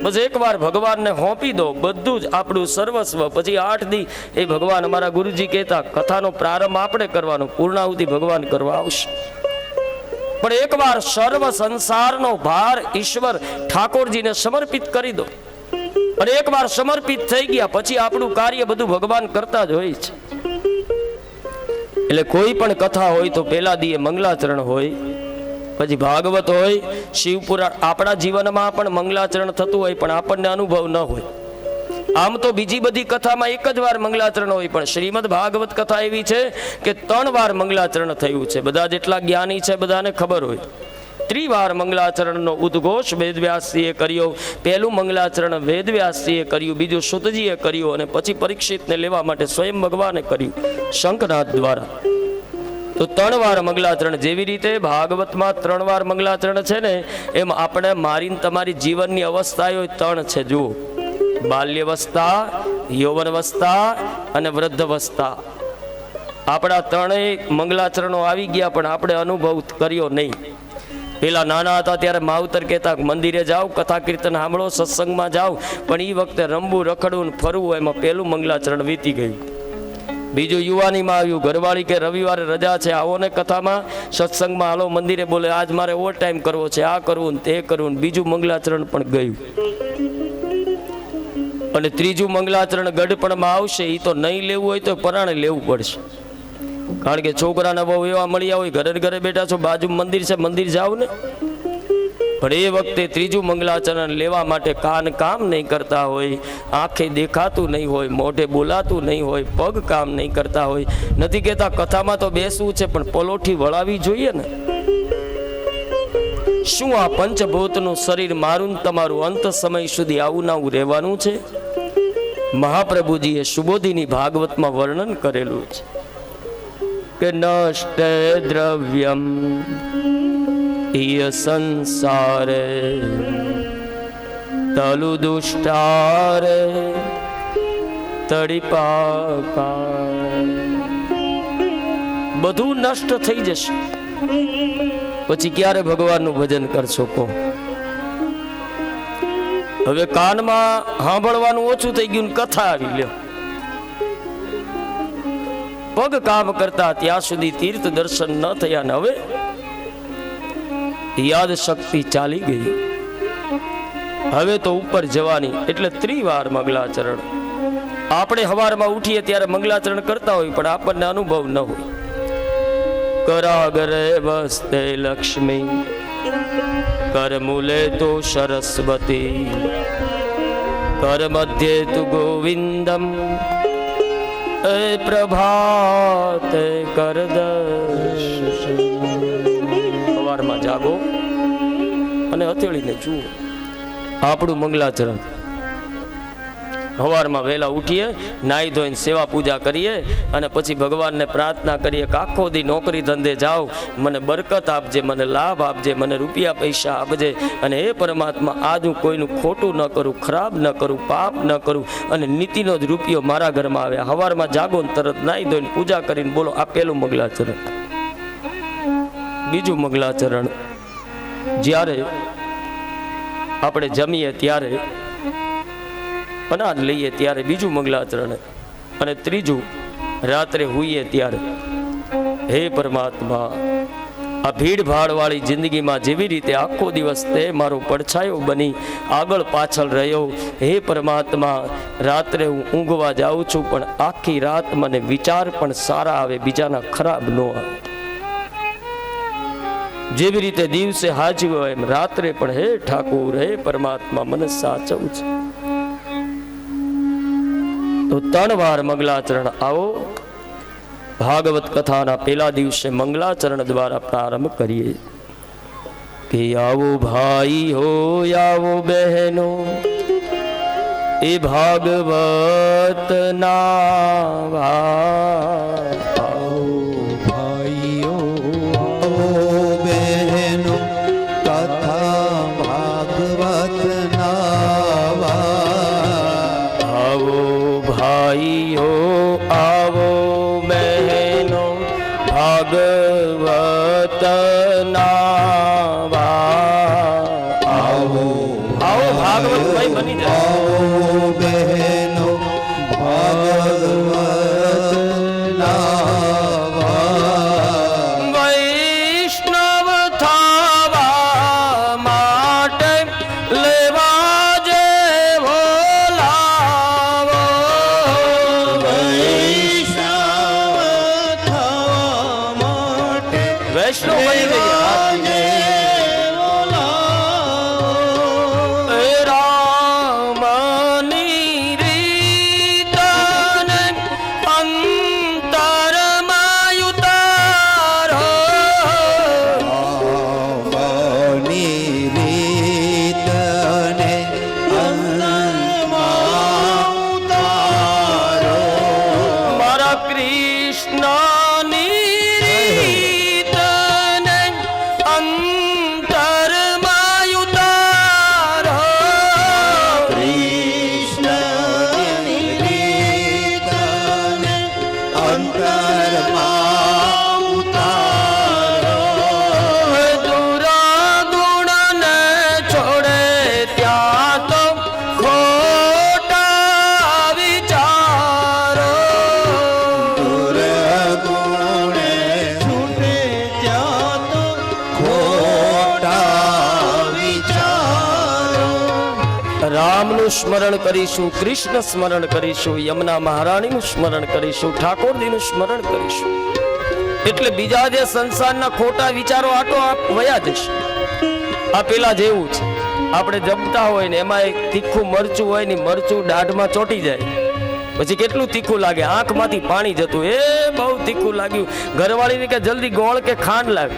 બસ એકવાર ભગવાનને હોંપી દો બધું જ આપણું સર્વસ્વ. પછી 8 દી એ ભગવાન, અમારા ગુરુજી કહેતા, કથાનો પ્રારંભ આપણે કરવાનો, પૂર્ણાહુતિ ભગવાન કરવા આવશે. પણ એકવાર સર્વ સંસારનો ભાર ઈશ્વર ઠાકોરજીને સમર્પિત કરી દો. અને એકવાર સમર્પિત થઈ ગયા પછી આપણું કાર્ય બધું ભગવાન કરતા જ હોય છે. એટલે કોઈ પણ કથા હોય તો પહેલા દીએ મંગલાચરણ હોય, પછી ભાગવત હોય, શિવપુરાણ. આપણા જીવનમાં પણ મંગલાચરણ થતું હોય પણ આપણને અનુભવ ન હોય. આમ તો બીજી બધી કથામાં એક જ વાર મંગલાચરણ હોય, પણ શ્રીમદ ભાગવત કથા એવી છે કે 3 વાર મંગલાચરણ થયું છે. બધા જેટલા જ્ઞાની છે બધાને ખબર હોય. 3 વાર મંગલાચરણનો ઉદ્ઘોષ વેદવ્યાસજીએ કર્યો. પહેલું મંગલાચરણ વેદવ્યાસજીએ કર્યું, બીજું સૂતજીએ કર્યું અને પછી પરીક્ષિતને લેવા માટે સ્વયં ભગવાને કર્યું શંખનાદ દ્વારા. તો 3 વાર મંગલાચરણ. જેવી રીતે ભાગવતમાં 3 વાર મંગલાચરણ છે ને, એમ આપણે મારીને તમારી જીવનની અવસ્થાઓ 3 છે. જુઓ, બાલ્યવસ્થા, યૌવનવસ્થા અને વૃદ્ધાવસ્થા. આપણા 3 મંગલાચરણો આવી ગયા પણ આપણે અનુભવ કર્યો નહીં. પેલા નાના હતા ત્યારે માવતર કહેતા મંદિરે જાઓ, કથા કીર્તન સાંભળો, સત્સંગમાં જાઓ, પણ એ વખતે રમવું, રખડવું, ફરવું, એમાં પહેલું મંગલાચરણ વીતી ગયું. બીજું યુવાનીમાં આવ્યું, ઘરવાળી કે રવિવારે રજા છે, આવો ને કથામાં, સત્સંગમાં હાલો, મંદિરે બોલે આજ મારે ઓવર ટાઈમ કરવો છે, આ કરવું ને તે કરવું ને. બીજું મંગલાચરણ પણ ગયું. અને ત્રીજું મંગલાચરણ ગઢપણમાં આવશે. એ તો નહીં લેવું હોય તો પરાણે લેવું પડશે. કારણ કે છોકરાના બહુ એવા મળ્યા હોય, ઘરે ઘરે બેઠા છો, બાજુ મંદિર છે, મંદિર જાઓ ને. પણ એ વખતે ત્રીજું મંગલાચરણ લેવા માટે કાન કામ નહીં કરતા હોય, આંખે દેખાતું નહીં હોય, મોઢે બોલાતું નહીં હોય, પગ કામ નહીં કરતા હોય. નથી કહેતા કથામાં તો બેસવું છે પણ પલોઠી વળાવી જોઈએ ને. શું આ પંચભૂતનું શરીર મારું તમારું અંત સમય સુધી આવું નાવું રહેવાનું છે? મહાપ્રભુજીએ સુબોધિની ભાગવતમાં વર્ણન કરેલું છે. કે નષ્ટે દ્રવ્યમ ઈય સંસારે તલુ દુષ્ટારે તડીપાકાર. બધું નષ્ટ થઈ જશે, પછી ક્યારે ભગવાનનું ભજન કરશો કહો? હવે કાનમાં સાંભળવાનું ઓછું થઈ ગયું, કથા આવી લ્યો. પગ કામ કરતા ત્યાં સુધી તીર્થ દર્શન ન થયા ને હવે યાદ શક્તિ ચાલી ગઈ. હવે તો ઉપર જવાની, એટલે 3 વાર મંગલાચરણ. આપણે સવારમાં ઉઠીએ ત્યારે મંગલાચરણ કરતા હોય, પણ આપણને અનુભવ ન હોય. કરાગરે વસ્તે લક્ષ્મી, કર મૂલે તો સરસ્વતી, કર મધ્યે તુ ગોવિંદમ, એ પ્રભાતે કર દર્શન. સવારમાં જાગો અને હથેળીને જુઓ આપણું મંગલાચરણ. સવારમાં વહેલા ઉઠીએ, નાહી ધોઈને સેવા પૂજા કરીએ અને પછી ભગવાનને પ્રાર્થના કરીએ કે આખો દી નોકરી ધંધે જાઓ, મને બરકત આપજે, મને લાભ આપજે, મને રૂપિયા પૈસા આપજે, અને એ પરમાત્મા આજ હું કોઈનું ખોટું ન કરું, ખરાબ ન કરું, પાપ ન કરું, અને નીતિનો જ રૂપિયો મારા ઘરમાં આવે. સવારમાં જાગો ને તરત નાહી ધોઈને પૂજા કરીને બોલો, આ પહેલું મંગલાચરણ. બીજું મંગલાચરણ જ્યારે આપણે જમીએ ત્યારે, અનાજ લઈએ ત્યારે બીજું મંગલાચરણ. અને ત્રીજું રાત્રે હોઈએ ત્યારે. હે પરમાત્મા, આ ભીડભાડ વાળી જિંદગીમાં જેવી રીતે આખો દિવસ તે મારો પડછાયો બની આગળ પાછળ રહ્યો, હે પરમાત્મા, રાત્રે હું ઊંઘવા જાઉં છું, પણ આખી રાત મને વિચાર પણ સારા આવે, બીજાના ખરાબ ન આવે. જેવી રીતે દિવસે હાજ્યો એમ રાત્રે પણ હે ઠાકુર, હે પરમાત્મા, મને સાચવું છે. તો 3 વાર મંગલાચરણ. આવો ભાગવત કથાના પહેલા દિવસે મંગલાચરણ દ્વારા પ્રારંભ કરીએ કે આવો ભાઈ હો, આવો બહેનો, એ ભાગવત ના ભાઈઓ, આવો બહેનો, ભાગવત ના આવો. આવો ભાગવત ભાઈ બની જાઓ બહેનો, ભાગવત ના વૈષ્ણવ થવા માટે લેવા જે વૈષ્ણવ બની ગયા. રામની રીતને અંતરમાં ઉતારો, રામની રીતને અંતરમાં ઉતારો, મારા કૃષ્ણ રામનું સ્મરણ કરીશું, કૃષ્ણ સ્મરણ કરીશું, યમુના મહારાણીનું સ્મરણ કરીશું, ઠાકોરજીનું સ્મરણ કરીશું, એટલે બીજા જે સંસારના ખોટા વિચારો આટો વયા જશે. આ પેલા જેવું છે, આપણે જમતા હોય ને એમાં એક તીખું મરચું હોય ને, મરચું દાઢમાં ચોટી જાય, પછી કેટલું તીખું લાગે, આંખમાંથી પાણી જતું, એ બહુ તીખું લાગ્યું. ઘરવાળીને કે જલ્દી ગોળ કે ખાંડ લાવે,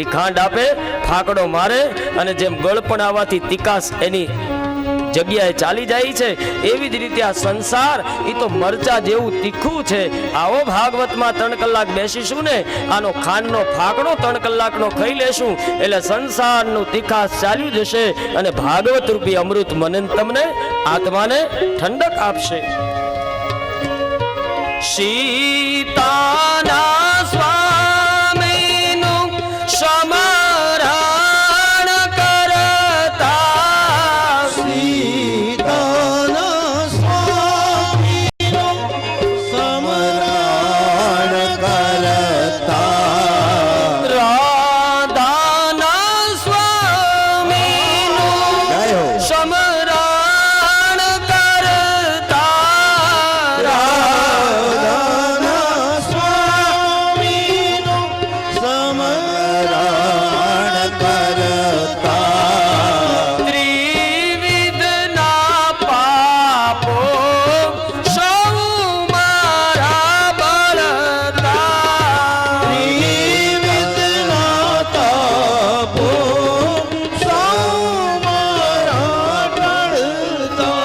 એ ખાંડ આપે, ફાકડો મારે, અને જેમ ગળપણ આવવાથી તીખાશ એની જગ્યાએ ચાલી જાય છે, એવી જ રીતે આ સંસાર એ તો મરચા જેવું તીખું છે. આવો ભાગવતમાં 3 કલાક બેસીશું ને, આનો ખાંડનો ફાકડો 3 કલાકનો ખાઈ લેશું એટલે સંસારનું તીખાસ ચાલ્યું જશે અને ભાગવત રૂપી અમૃત મને તમને આત્માને ઠંડક આપશે. સીતાના સ્વામીનું સમરણ કરતા, સીતાના સ્વામીનું સમરણ કરતા, રાધાના સ્વામીનું ગાયો. સમરણ કરતા, રાધાના સ્વામીનું સમરણ કરતા, ત્રિવિધના પાપો સૌ મારા બળતા, ત્રિવિધના તાપો સૌ મારા ટળતા.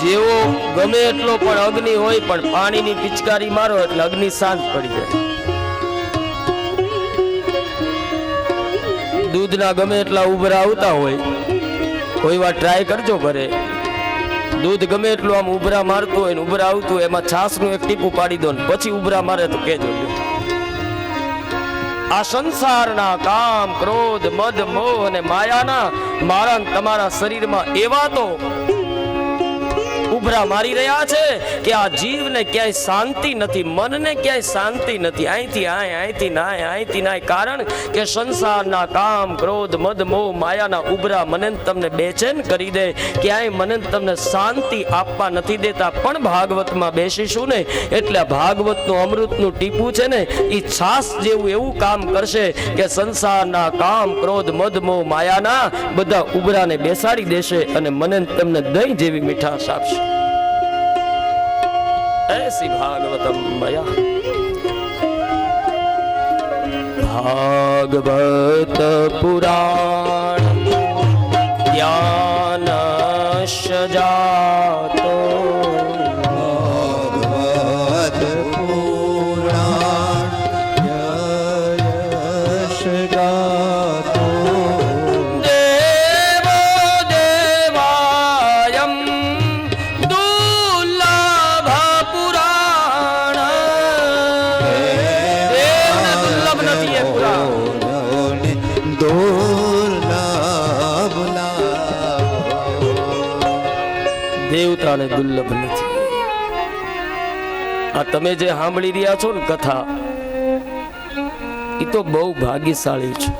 જેવો ગમે એટલો પણ અગ્નિ હોય પણ પાણીની પિચકારી મારો એટલે અગ્નિ શાંત પડી જાય. દૂધના ગમે એટલા ઉભરા આવતા હોય, કોઈ વાર ટ્રાય કરજો ઘરે. દૂધ ગમે એટલું આમ ઉભરા મારતું હોય ને ઉભરા આવતું હોય, એમાં છાસનું એક ટીપું પાડી દો ને પછી ઉભરા મારે તો કેજો. આ સંસારના કામ, ક્રોધ, મદ, મોહ અને માયાના મારા ને તમારા શરીરમાં એવા તો ઉભરા મારી રહ્યા છે કે આ જીવને ક્યાંય શાંતિ નથી, મનને ક્યાંય શાંતિ નથી. અહીંથી આય, અહીંથી નાય, અહીંથી નાય. કારણ કે સંસારના કામ, ક્રોધ, મદ, મોહ, માયાના ઉભરા મને ને તમને બેચેન કરી દે, ક્યાંય મને ને તમને શાંતિ આપવા નથી દેતા. પણ ભાગવતમાં બેસીશું ને એટલે ભાગવતનું અમૃતનું ટીપું છે ને એ છાસ જેવું એવું કામ કરશે કે સંસારના કામ, ક્રોધ, મદ, મોહ, માયાના બધા ઉભરાને બેસાડી દેશે અને મને ને તમને દહીં જેવી મીઠાશ આપશે. ऐसी भागवतम मया भागवत पुराण ज्ञान जातो, ભાગવત પુરાણ યશ ગાતો, देवो देवायं दुर्लभ पुराण. देवने दुर्लभ નથી એ પુરાણ. દુર્લભ લાભો. દેવતાને દુર્લભ નથી. આ તમે જે સાંભળી રહ્યા છો ને કથા, એ તો બહુ ભાગ્યશાળી છે.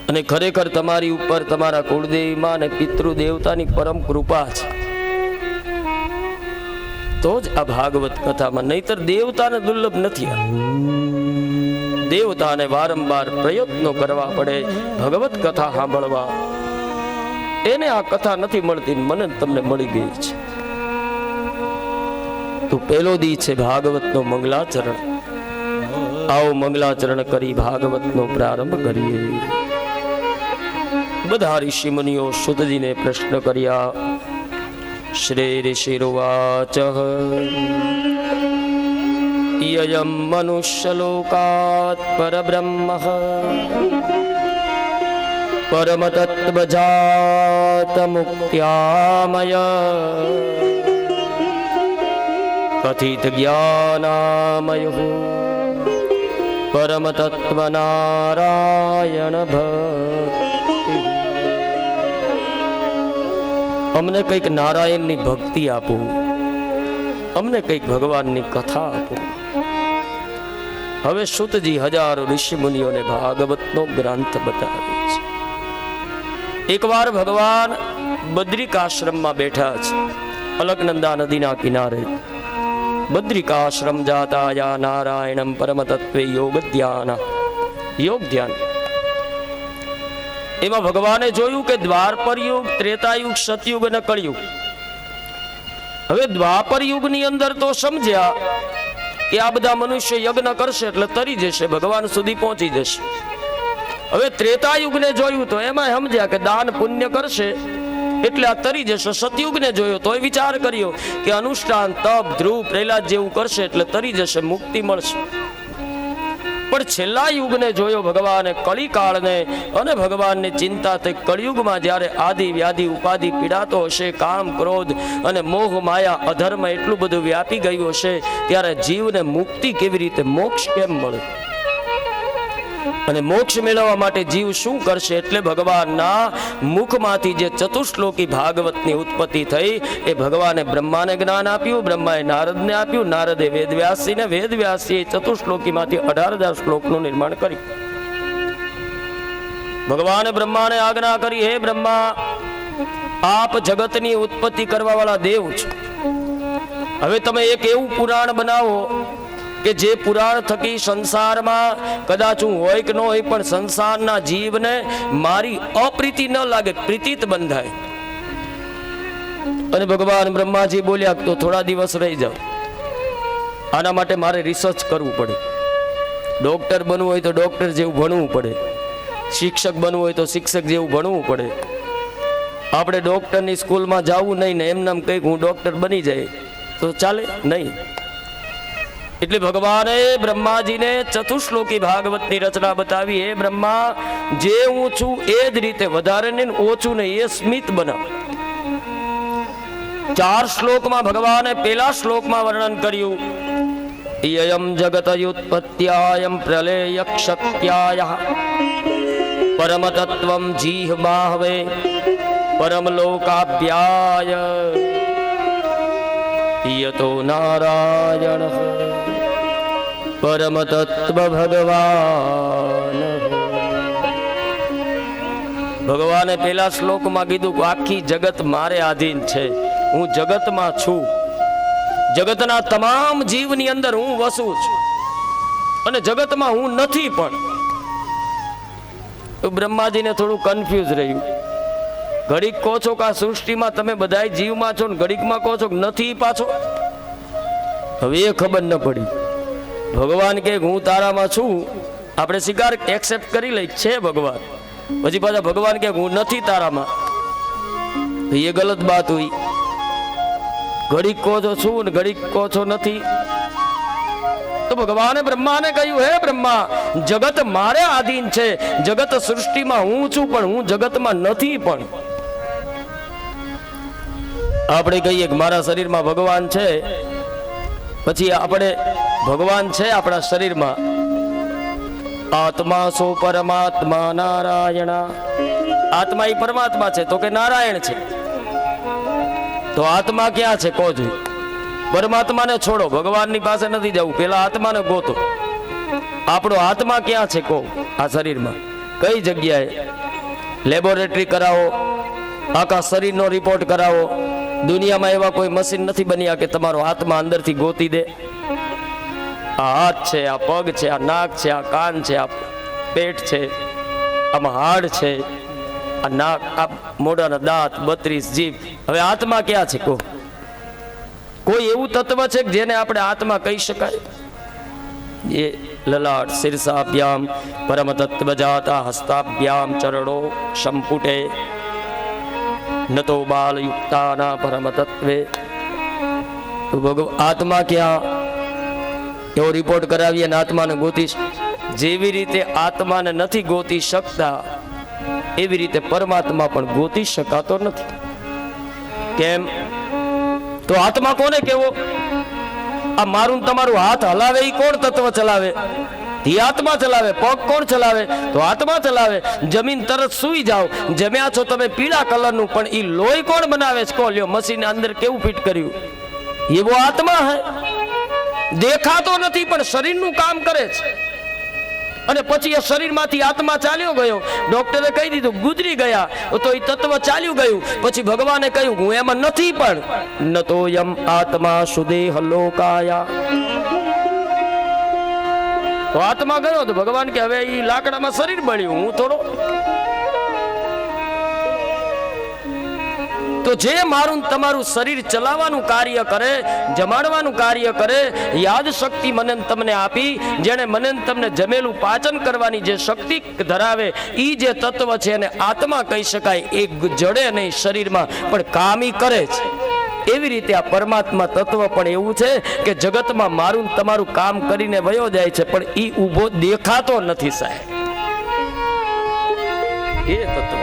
અને ખરેખર તમારી ઉપર તમારા કુળદેવીમાં અને પિતૃ દેવતાની પરમ કૃપા છે, તો જ આ ભાગવત કથામાં. નહીતર દેવતાને દુર્લભ નથી. દેવતાને વારંવાર પ્રયત્નો કરવા પડે ભગવત કથા સાંભળવા. એને આ કથા નથી મળતી, મને તમને મળી ગઈ છે. તો પહેલો દી છે ભાગવતનો મંગલાચરણ. આવો મંગલાચરણ કરી ભાગવતનો પ્રારંભ કરીએ. બધા ઋષિ મુનિઓ સુતજીને પ્રશ્ન કર્યા. શ્રી ઋષિરુવાચ યયમ મનુષ્યલોકાત પરબ્રહ્મ પરમતત્વજાત મુક્ત્યામય કથિત જ્ઞાનામય પરમતત્વ નારાયણ ભક્તિ. અમને કંઈક નારાયણની ભક્તિ આપો, અમને કંઈક ભગવાનની કથા આપો. હવે સુતજી હજારો ઋષિ મુનિઓને ભાગવતનો ગ્રંથ બતાવે છે. એકવાર ભગવાન બદ્રિકાશ્રમમાં બેઠા છે, અલકનંદા નદીના કિનારે. બદ્રિકાશ્રમ જાતાયા નારાયણમ પરમતત્વે યોગ ધ્યાન. યોગ ધ્યાન એમાં ભગવાને જોયું કે દ્વાપર યુગ, ત્રેતાયુગ, સતયુગ અને કળયુગ. હવે દ્વાપર યુગની અંદર તો સમજ્યા કે આ બધા મનુષ્ય યજ્ઞ કરશે એટલે તરી જશે, ભગવાન સુધી પહોંચી જશે. હવે ત્રેતાયુગને જોયું તો એમાં સમજ્યા કે દાન પુણ્ય કરશે એટલે આ તરી જશે. સતયુગને જોયો તોય વિચાર કર્યો કે અનુષ્ઠાન તપ ધ્રુવ પ્રહલાદ જેવું કરશે એટલે તરી જશે, મુક્તિ મળશે. પણ છેલ્લા યુગને જોયો ભગવાને, કળીકાળને, અને ભગવાનની ચિંતા થઈ. કળિયુગમાં જ્યારે આદિ વ્યાધિ ઉપાધિ પીડાતો હશે, કામ ક્રોધ અને મોહ માયા અધર્મ એટલું બધું વ્યાપી ગયું હશે, ત્યારે જીવને મુક્તિ કેવી રીતે, મોક્ષ કેમ મળે? અને મોક્ષ મેળવવા માટે જીવ શું કરશે? એટલે ભગવાનના મુખમાંથી જે ચતુશ્લોકી ભાગવતની ઉત્પત્તિ થઈ, એ ભગવાને બ્રહ્માને જ્ઞાન આપ્યું, બ્રહ્માએ નારદને આપ્યું, નારદે વેદવ્યાસજીને, વેદવ્યાસજીએ ચતુશ્લોકીમાંથી 18,000 શ્લોકનું નિર્માણ કર્યું. ભગવાને બ્રહ્માને આજ્ઞા કરી, હે બ્રહ્મા, આપ જગતની ઉત્પત્તિ કરવા વાળા દેવ છો. હવે તમે એક એવું પુરાણ બનાવો કે જે પુરાણ થકી સંસારમાં કદાચ હું હોય કે ન હોય, પણ સંસારના જીવને મારી અપ્રીતિ ન લાગે, પ્રીતિત બંધાય. અને ભગવાન બ્રહ્માજી બોલ્યા, તો થોડા દિવસ રહી જાઓ. આના માટે મારે રિસર્ચ કરવું પડે. ડોક્ટર બનવું હોય તો ડોક્ટર જેવું ભણવું પડે, શિક્ષક બનવું હોય તો શિક્ષક જેવું ભણવું પડે. આપણે ડોક્ટરની સ્કૂલમાં જવું નહીં ને એમનામ કંઈક હું ડોક્ટર બની જાય તો ચાલે નહીં. એટલે ભગવાને બ્રહ્માજીને ચતુશ્લોકી ભાગવતની રચના બતાવી. હે બ્રહ્મા, જે હું છું એ જ રીતે, વધારે નહીં ઓછું નહીં, એ સ્મિત બનાવ. 4 શ્લોકમાં ભગવાને પહેલા શ્લોકમાં વર્ણન કર્યું, યયમ જગતયુત્પત્યાયમ પ્રલયક્ષક્યાય પરમ તત્વમ જીહમાહવે પરમલોકાભ્યાય યતો નારાયણ પરમ તત્વ ભગવાન. ભગવાને પેલા શ્લોકમાં કીધું કે આખી જગત મારે આધીન છે, હું જગતમાં છું, જગતના તમામ જીવની અંદર હું વસું છું, અને જગતમાં હું નથી. પણ બ્રહ્માજીને થોડું કન્ફ્યુઝ રહ્યું. ઘડીક કહો છો કે આ સૃષ્ટિમાં તમે બધા જીવમાં છો, ને ઘડીકમાં કહો છો કે નથી પાછો. હવે એ ખબર ન પડી. ભગવાન કે હું તારામાં છું, આપણે સ્વીકાર એક્સેપ્ટ કરી લઈ છે ભગવાન. પછી પાછા ભગવાન કે હું નથી તારામાં, એ ગલત બાત हुई. ઘડીક કહો છો છું ને ઘડીક કહો છો નથી. તો ભગવાને બ્રહ્માને કહ્યું, હે બ્રહ્મા, જગત મારે આધીન છે, જગત સૃષ્ટિમાં હું છું, પણ હું જગતમાં નથી. પણ આપણે કહીએ કે મારા શરીરમાં ભગવાન છે, પછી આપણે ભગવાન છે આપણા શરીરમાં. આત્મા સો પરમાત્મા નારાયણ. આત્મા એ પરમાત્મા છે તો કે નારાયણ છે. તો આત્મા ક્યાં છે કહો જોઈએ? પરમાત્માને છોડો, ભગવાનની પાસે નથી જવું, પેલા આત્માને ગોતો. આપણો આત્મા ક્યાં છે કહો? આ શરીરમાં કઈ જગ્યાએ? લેબોરેટરી કરાવો, આખા શરીરનો રિપોર્ટ કરાવો. દુનિયામાં એવા કોઈ મશીન નથી બન્યા કે તમારો આત્મા અંદરથી ગોતી દે. આ હાથ છે, આ પગ છે, આ નાક છે, આ કાન છે, આ પેટ છે, આમાં હાડ છે, આ નાક, આ મોઢાના દાંત, 32 જીભ. હવે આત્મા ક્યાં છે કહો? કોઈ એવું તત્વ છે કે જેને આપણે આત્મા કહી શકાય? એ લલાટ શીર્ષાભ્યામ પરમ તત્વ જાતા હસ્તાભ્યામ ચરણો સંપુટે નતો બાલયુક્તાના પરમ તત્વે. આત્મા ક્યાં? એવો રિપોર્ટ કરાવીએ અને આત્માને ગોતી. જેવી રીતે આત્માને નથી ગોતી શકતા, એવી રીતે પરમાત્મા પણ ગોતી શકાતો નથી. કેમ? તો આત્મા કોને કેવો? આ મારું તમારું હાથ હલાવે એ કોણ તત્વ ચલાવે? એ આત્મા ચલાવે. પગ કોણ ચલાવે? તો આત્મા ચલાવે. જમીન તરત સુઈ જાઓ, જમ્યા છો તમે પીળા કલરનું, પણ એ લોહી કોણ બનાવે છે? કો લ્યો, મશીન અંદર કેવું ફિટ કર્યું? એવો આત્મા હે. દેખાતો નથી પણ શરીરનું કામ કરે છે. અને પછી એ શરીરમાંથી આત્મા ચાલ્યો ગયો. ડોક્ટરે કહી દીધું ગુજરી ગયા, તો એ તત્વ ચાલ્યું ગયું. પછી ભગવાને કહ્યું હું એમાં નથી, પણ ન તો યમ આત્મા સુદેહ લોકાયા. તો આત્મા ગયો તો ભગવાન કે હવે એ લાકડામાં શરીર બળ્યું, હું થોડો. તો જે મારું ને તમારું શરીર ચલાવવાનું કાર્ય કરે, જમાડવાનું કાર્ય કરે, યાદ શક્તિ મને ને તમને આપી, જેને મને ને તમને જમેલું પાચન કરવાની જે શક્તિ ધરાવે, ઈ જે તત્વ છે એને આત્મા કહી શકાય. એ જડે નહીં શરીરમાં પણ કામી કરે છે. એવી રીતે આ પરમાત્મા તત્વ પણ એવું છે કે જગતમાં મારું ને તમારું કામ કરીને વયો જાય છે, પણ ઈ ઊભો દેખાતો નથી સાહેબ. એ તત્વ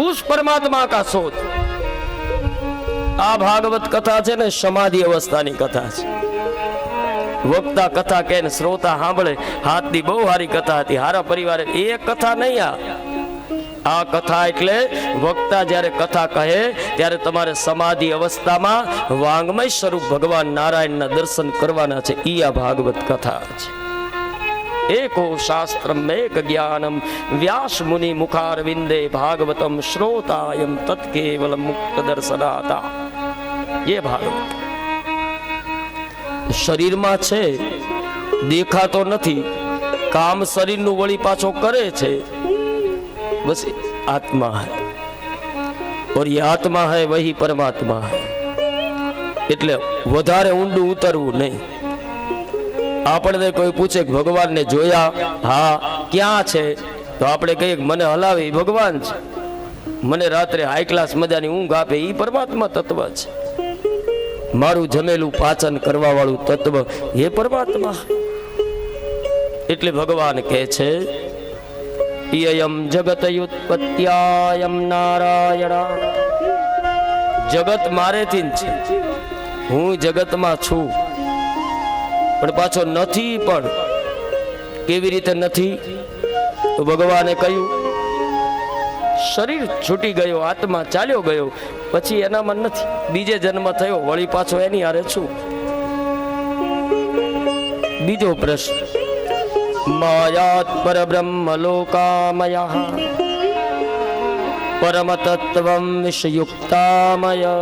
ઉસ પરમાત્મા કા શોધ. આ ભાગવત કથા છે ને સમાધિ અવસ્થાની કથા છે. વક્તા કથા કે ને શ્રોતા સાંભળે, હાથની બહુ સારી કથા હતી, હારા પરિવારે. એ કથા નહીં આ કથા એટલે વક્તા જ્યારે કથા કહે ત્યારે તમારે સમાધિ અવસ્થામાં વાંગમય સ્વરૂપ ભગવાન નારાયણના દર્શન કરવાના છે. ઈ આ ભાગવત કથા છે. एको शास्त्रम एक ज्ञानम व्यास मुनि मुखारविंदे भागवतम श्रोतायम तत्केवल मुक्त दर्शनाता. ये भागवत શરીરમાં છે, દેખાતો નથી, કામ શરીરનું વળી પાછો કરે છે, બસ आत्मा है और ये आत्मा है वही परमात्मा है. એટલે વધારે ઊંડું ઉતરવું નહીં. આપણે કોઈ પૂછે કે ભગવાનને જોયા? હા. ક્યાં છે? તો આપણે કહીએ કે મને હલાવે એ ભગવાન છે, મને રાત્રે હાઈ ક્લાસ મજાની ઊંઘ આપે એ પરમાત્મા તત્વ છે, મારું જમેલું પાચન કરવા વાળું તત્વ એ પરમાત્મા. એટલે ભગવાન કહે છે યયમ જગત યુત્પત્યાયમ નારાયણ. જગત મારેથી જ છે, હું જગતમાં છું, પણ પાછો નથી. પણ કેવી રીતે નથી? તો ભગવાને કહ્યું શરીર છૂટી ગયો, આત્મા ચાલ્યો ગયો, પછી એનામાં નથી. બીજે જન્મ થયો, વળી પાછો એની હારે છું. બીજો પ્રશ્ન, માયાત પરબ્રહ્મ લોકામયા પરમ તત્વમ વિષયુક્તામય.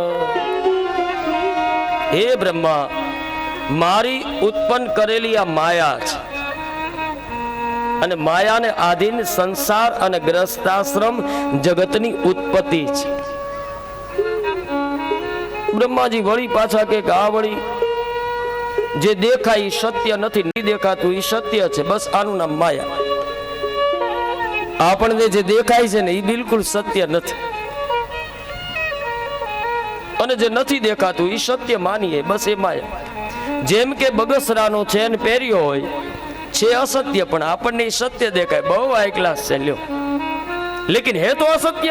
હે બ્રહ્મા, મારી ઉત્પન્ન કરેલી આ માયા છે, અને માયાને આધીન સંસાર અને ગ્રસ્તાશ્રમ જગતની ઉત્પત્તિ છે. બ્રહ્માજી વળી પાછા કે આ વળી જે દેખાય એ સત્ય નથી, નહીં દેખાતું એ સત્ય છે, બસ આનું નામ માયા. આપણને જે દેખાય છે ને એ બિલકુલ સત્ય નથી, અને જે નથી દેખાતું એ સત્ય માનીએ, બસ એ માયા. જેમ કે બગસરાનો છે ને પહેર્યો હોય છે અસત્ય, પણ આપણને સત્ય દેખાય, બહુ હાઈ ક્લાસ છે લ્યો, લેकिन है तो असत्य,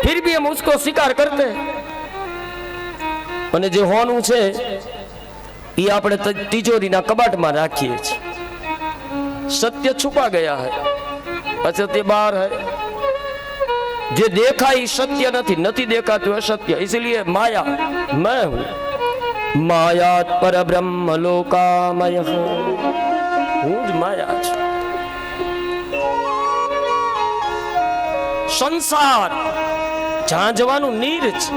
फिर भी हम उसको स्वीकार करते. અને જે હોનું છે એ આપણે તિજોરીના કબાટમાં રાખીએ છીએ. સત્ય છુપા ગયા હૈ, असत्य बाहर है. જે દેખાય એ સત્ય નથી, નથી દેખાતું અસત્ય. इसलिए माया मैं हूं. मायात परब्रह्म लोकामय, હું જ માયા છું. સંસાર ઝાંઝવાનું નીર છે.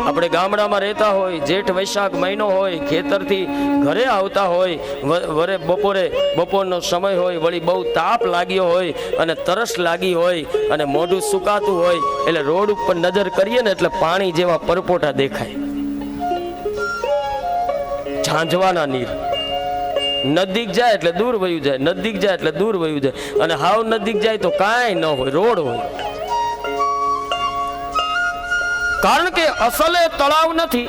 આપણે ગામડામાં રહેતા હોય, જેઠ વૈશાખ મહિનો હોય, ખેતરથી ઘરે આવતા હોય, વરે બપોરનો સમય હોય, વળી બહુ તાપ લાગ્યો હોય અને તરસ લાગી હોય અને મોઢું સુકાતું હોય, એટલે રોડ ઉપર નજર કરીએ ને એટલે પાણી જેવા પરપોટા દેખાય. ઝાંઝવાના નીર. નજીક જાય એટલે દૂર વયું જાય, નજીક જાય એટલે દૂર વયું જાય, અને હાવ નજીક જાય તો કાંઈ ન હોય, રોડ હોય. કારણ કે અસલે તળાવ નથી,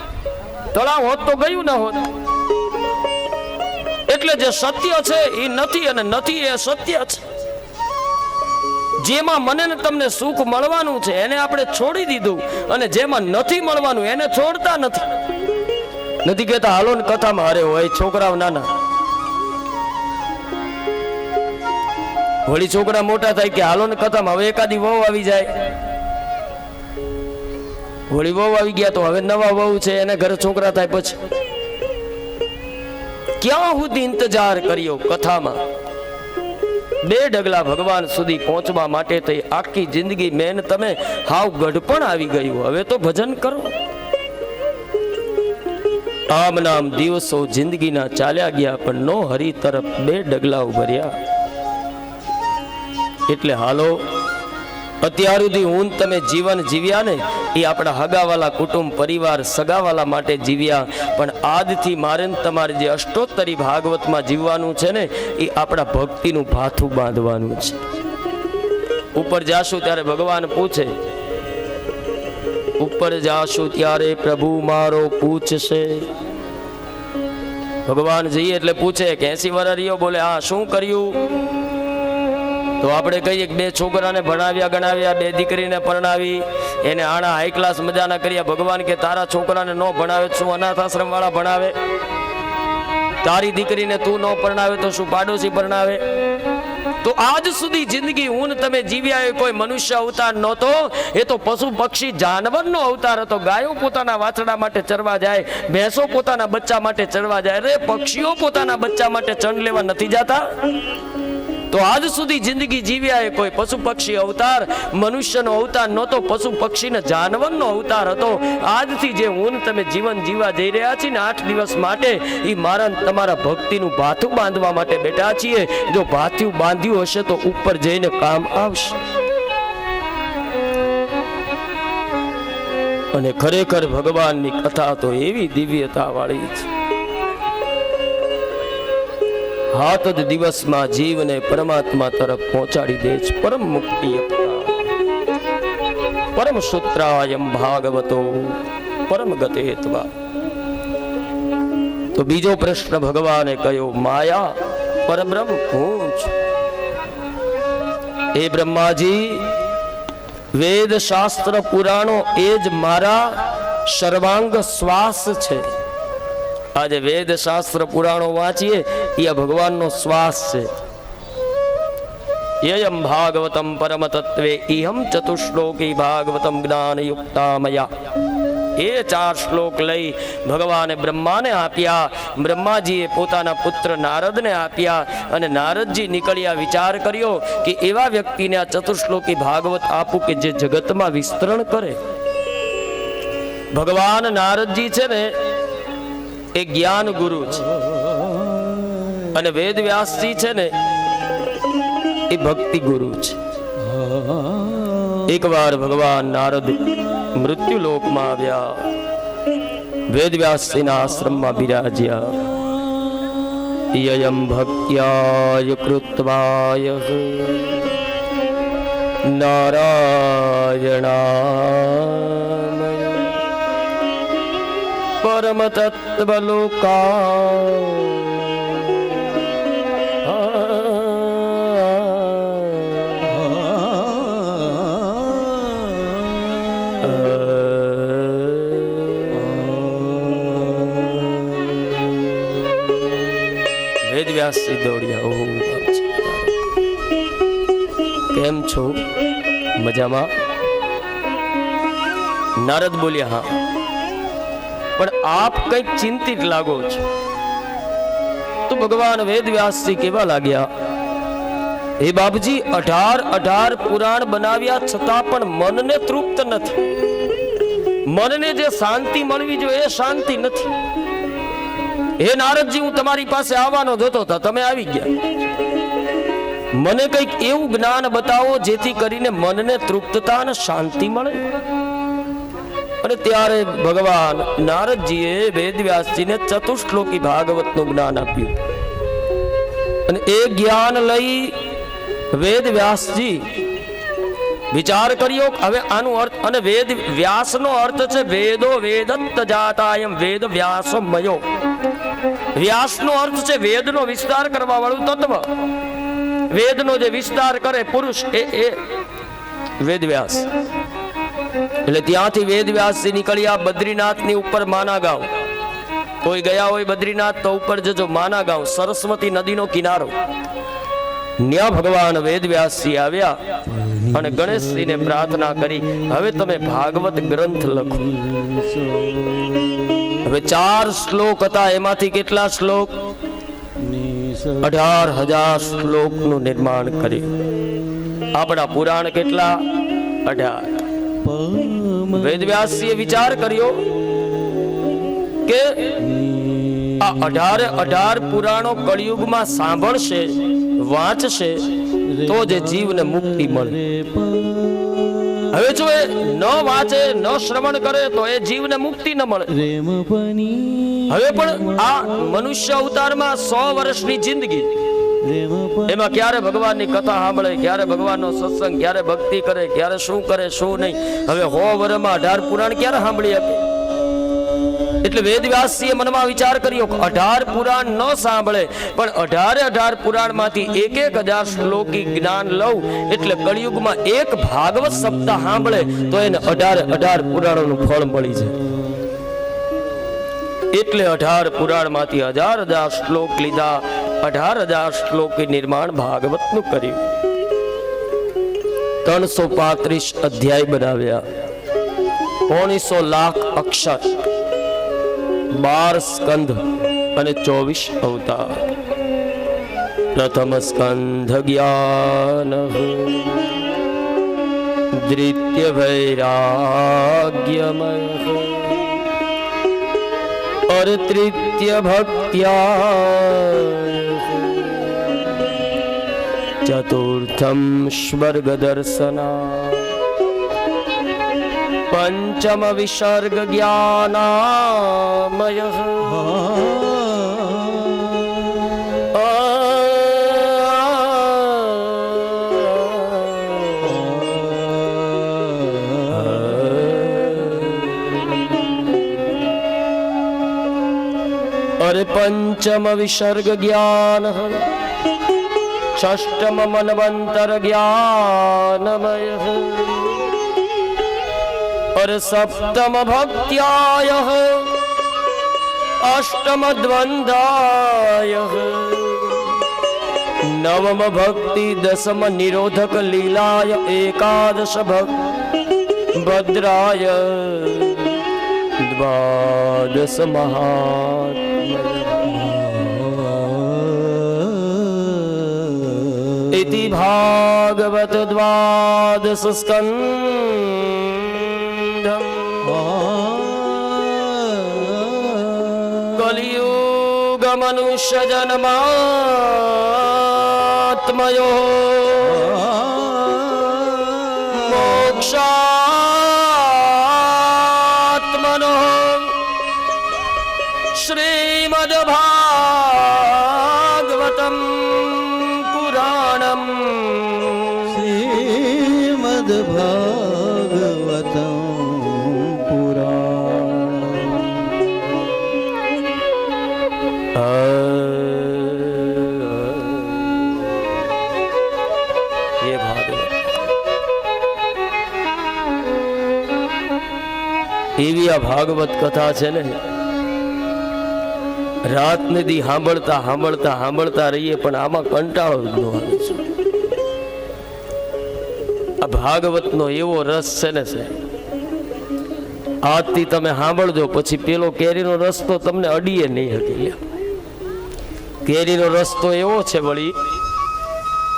તળાવ હોત તો ગયું ના હોત. એટલે જે સત્ય છે એ નથી, અને નથી એ સત્ય છે. જેમાં મને ને તમને સુખ મળવાનું છે એને આપણે છોડી દીધું, અને જેમાં નથી મળવાનું એને છોડતા નથી. નથી કહેતા હાલો ને કથામાં, અરે હોય છોકરાઓ નાના, વળી છોકરા મોટા થાય કે હાલો ને કથામાં, હવે એકાદી વહુ આવી જાય, વળી વહુ આવી ગયા તો હવે નવા વહુ છે, એને ઘરે છોકરા થાય, પછી ક્યાં સુધી ઇંતજાર કર્યો કથામાં? 2 ડગલા ભગવાન સુધી પહોંચવા માટે થઈ આખી જિંદગી મેન તમે હાવ ગઢપણ આવી ગયું. હવે તો ભજન કરો. આમ નામ દિવસો જિંદગીના ચાલ્યા ગયા, પણ નો હરી તરફ 2 ડગલા ભર્યા. એટલે હાલો અત્યાર સુધી હું ને તમે જીવન જીવ્યા ને એ આપણા હગાવાલા કુટુંબ પરિવાર સગાવાલા માટે જીવ્યા, પણ આજથી મારે ને તમારે જે અષ્ટોત્તરી ભાગવતમાં જીવવાનું છે ને એ આપણા ભક્તિનું ભાથું બાંધવાનું છે. ઉપર જાશું ત્યારે ભગવાન પૂછે, ઉપર જાશું ત્યારે પ્રભુ મારો પૂછશે. ભગવાન જઈએ એટલે પૂછે કે 80 વર્ષ રહ્યો, બોલે હા શું કર્યું? તો આપણે કહીએ કે 2 છોકરાને ભણાવ્યા ગણાવ્યા, 2 દીકરીને પરણાવી, એને આણા હાઈ ક્લાસ મજાના કર્યા. ભગવાન કે તારા છોકરાને ન ભણાવે શું અનાથ આશ્રમ વાળા ભણાવે? તારી દીકરીને તું ન પરણાવે તો શું પાડોશી પરણાવે? તો આજ સુધી જિંદગી હું ને તમે જીવ્યા એ કોઈ મનુષ્ય અવતાર નહોતો, એ તો પશુ પક્ષી જાનવરનો અવતાર હતો. ગાયો પોતાના વાછડા માટે ચરવા જાય, ભેંસો પોતાના બચ્ચા માટે ચરવા જાય, અરે પક્ષીઓ પોતાના બચ્ચા માટે ચણ લેવા નથી જતા. તો આજ સુધી જિંદગી જીવ્યા એ કોઈ પશુ પક્ષી અવતાર મનુષ્યનો અવતાર નહોતો, પશુ પક્ષી ને જાનવરનો અવતાર હતો. આજથી જે હું ને તમે જીવન જીવવા જઈ રહ્યા છીએ ને 8 દિવસ માટે, એ મારા તમારા ભક્તિનું ભાથું બાંધવા માટે બેઠા છીએ. જો ભાથું બાંધ્યું હશે તો ઉપર જઈને કામ આવશે. અને ખરેખર ભગવાનની કથા તો એવી દિવ્યતા વાળી છે. હાથ જ દિવસમાં જીવને પરમાત્મા તરફ પહોંચાડી દે છે. પરમ મુક્તિ પરમ સૂત્રાયમ ભાગવતો પરમ ગતેત્વા. તો બીજો પ્રશ્ન ભગવાને કહ્યો, માયા પરબ્રહ્મ હું છું. એ બ્રહ્માજી, વેદ શાસ્ત્ર પુરાણો એ જ મારા સર્વાંગ શ્વાસ છે. આજે વેદ શાસ્ત્ર પુરાણો વાંચીએ એ ભગવાનનો શ્વાસ છે. યયમ ભાગવતમ પરમ તત્વે ઇહમ ચતુશ્લોકી ભાગવતમ જ્ઞાનયુક્તામયા. એ 4 શ્લોક લઈ ભગવાને બ્રહ્માને આપ્યા. બ્રહ્માજીએ પોતાના પુત્ર નારદને આપ્યા અને નારદજી નીકળ્યા. વિચાર કર્યો કે એવા વ્યક્તિને આ ચતુશ્લોકી ભાગવત આપું કે જે જગતમાં વિસ્તરણ કરે. ભગવાન નારદજી છે ને એ જ્ઞાન ગુરુ છે અને વેદ વ્યાસજી છે ને એ ભક્તિ ગુરુ છે. એકવાર ભગવાન નારદ મૃત્યુ લોકમાં આવ્યા, વેદ વ્યાસજીના આશ્રમમાં બિરાજ્યા. યયમ ભક્ત્યાય કૃત્વાય નારાયણા પરમ તત્વલોકા વેદવ્યાસજી દોડ્યા. કેમ છો? મજામાં? નારદ બોલ્યા હા, પણ આપ કઈક ચિંતિત લાગો છો. તો ભગવાન વેદવ્યાસજી કેવા લાગ્યા, હે બાપજી 18 પુરાણ બનાવ્યા છતાં પણ મનને તૃપ્ત નથી. મનને જે શાંતિ મળવી જોઈએ એ શાંતિ નથી. હે નારદજી, હું તમારી પાસે આવવાનો જોતો હતો, તમે આવી ગયા. મને કંઈક એવું જ્ઞાન બતાવો જેથી કરીને મનને તૃપ્તતા અને શાંતિ મળે. અને ત્યારે ભગવાન નારદજીએ વેદવ્યાસજીને ચતુશ્લોકી ભાગવતનું જ્ઞાન આપ્યું. અને એ જ્ઞાન લઈ વેદવ્યાસજી વિચાર કર્યો હવે આનો અર્થ, અને વેદ વ્યાસનો અર્થ છે વેદો વેદત્ત જાતાયમ વેદ વ્યાસમયો. વ્યાસનો અર્થ છે વેદનો વિસ્તાર કરવા વાળું તત્વ. વેદનો જે વિસ્તાર કરે પુરુષ એ વેદવ્યાસ. એટલે ત્યાંથી વેદવ્યાસજી નીકળ્યા બદ્રીનાથની ઉપર માના ગાંવ. કોઈ ગયા હોય બદ્રીનાથ તો ઉપર જજો, માના ગાંવ સરસ્વતી નદીનો કિનારો. ન્યા ભગવાન વેદવ્યાસજી આવ્યા અને ગણેશજીને પ્રાર્થના કરી, હવે તમે ભાગવત ગ્રંથ લખો. હવે 4 શ્લોક હતા, એમાંથી કેટલા શ્લોક? 18,000 શ્લોકનું નિર્માણ કર્યું. આપણા પુરાણ કેટલા? 18. વેદવ્યાસજીએ વિચાર કર્યો કે આ 18 પુરાણો કળિયુગમાં સાંભળશે, વાંચશે તો જે જીવને મુક્તિ મળે. હવે જો એ ન વાંચે ન શ્રવણ કરે તો એ જીવને મુક્તિ ન મળે. રેમ પની હવે પણ આ મનુષ્ય અવતારમાં 100 વર્ષની જિંદગી, રેમ એમાં ક્યારે ભગવાનની કથા સાંભળે, ક્યારે ભગવાનનો સત્સંગ, ક્યારે ભક્તિ કરે, ક્યારે શું કરે શું નહીં. હવે 100 વર્ષમાં 18 પુરાણ ક્યારે સાંભળી શકે? એટલે વેદવ્યાસજીએ મનમાં વિચાર કર્યો કે 18 પુરાણ ન સાંભળે પણ 18 પુરાણમાંથી 1000 શ્લોકી જ્ઞાન લઉં એટલે કળિયુગમાં એક ભાગવત સપ્તાહ સાંભળે તો એને 18 પુરાણોનું ફળ મળી જાય. એટલે 18 પુરાણમાંથી 1000 શ્લોક લીધા, 18,000 શ્લોકી નિર્માણ ભાગવતનું કર્યું. 335 અધ્યાય બનાવ્યા, 19 લાખ અક્ષર, 12 સ્કંધ અને 24 અવતાર. પ્રથમ સ્કંધ જ્ઞાન, દ્વિતીય વૈરાગ્યમય और तृतीय भक्त्या, चतुर्थम स्वर्ग दर्शना, पंचम विसर्ग ज्ञानामय, और पंचम विसर्ग ज्ञान, षष्टम मनवंतर ज्ञानमय, और सप्तम भक्त्याय, अष्टम द्वंद्वाय, नवम भक्ति, दशम निरोधक लीलाय, एकादश भद्राय, द्वादश महात्म्य. इति भागवत द्वादश स्कंधम्. कलियुग मनुष्य जन्मात्मयो मोक्षात्मनो श्रीमद् भागवतम् पुराणम्. श्रीमद् भागवतं ये भागवत એવી આ ભાગવત કથા છે ને, રાત ને દી સાંભળતા સાંભળતા સાંભળતા રહીએ પણ આમાં કંટાળો જ ન આવે છે. આ ભાગવતનો એવો રસ છે ને સાહેબ, આજથી તમે સાંભળજો પછી પેલો કેરીનો રસ તો તમને અડીએ નહીં હકી. કેરીનો રસ તો એવો છે વળી,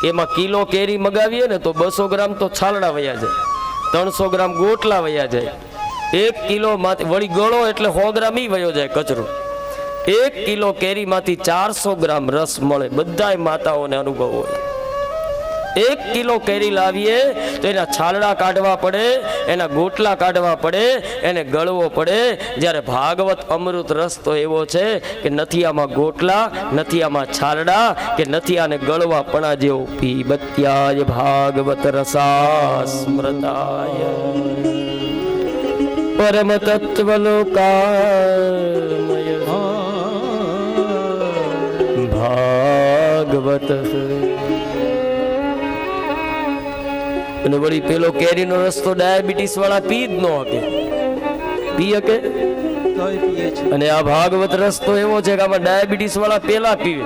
એમાં કિલો કેરી મગાવીએ ને તો 200 ગ્રામ તો છાલડા વયા જાય, 300 ગ્રામ ગોટલા વયા જાય, 1 કિલો માંથી વળી ગળો એટલે 100 ગ્રામ ઈ વયો જાય કચરો. 1 કિલો કેરીમાંથી 400 ગ્રામ રસ મળે. બધાય માતાઓને અનુભવ હોય. 1 કિલો કેરી લાવીએ તો એના છાલડા કાઢવા પડે, એના ગોટલા કાઢવા પડે, એને ગળવો પડે. જ્યારે ભાગવત અમૃત રસ તો એવો છે કે નથી આમાં ગોટલા, નથી આમાં છાલડા, કે નથી આને ગળવા પણા જેવો. પીબત્યાય ભાગવત રસાસ્મૃતાય પરમ તત્વ લોકામય ભાગવત. અને વળી પેલો કેરીનો રસ તો ડાયાબિટીસ વાળા પી જ ન શકે, પી શકે. અને આ ભાગવત રસ તો એવો છે કે આમાં ડાયાબિટીસ વાળા પેલા પીવે,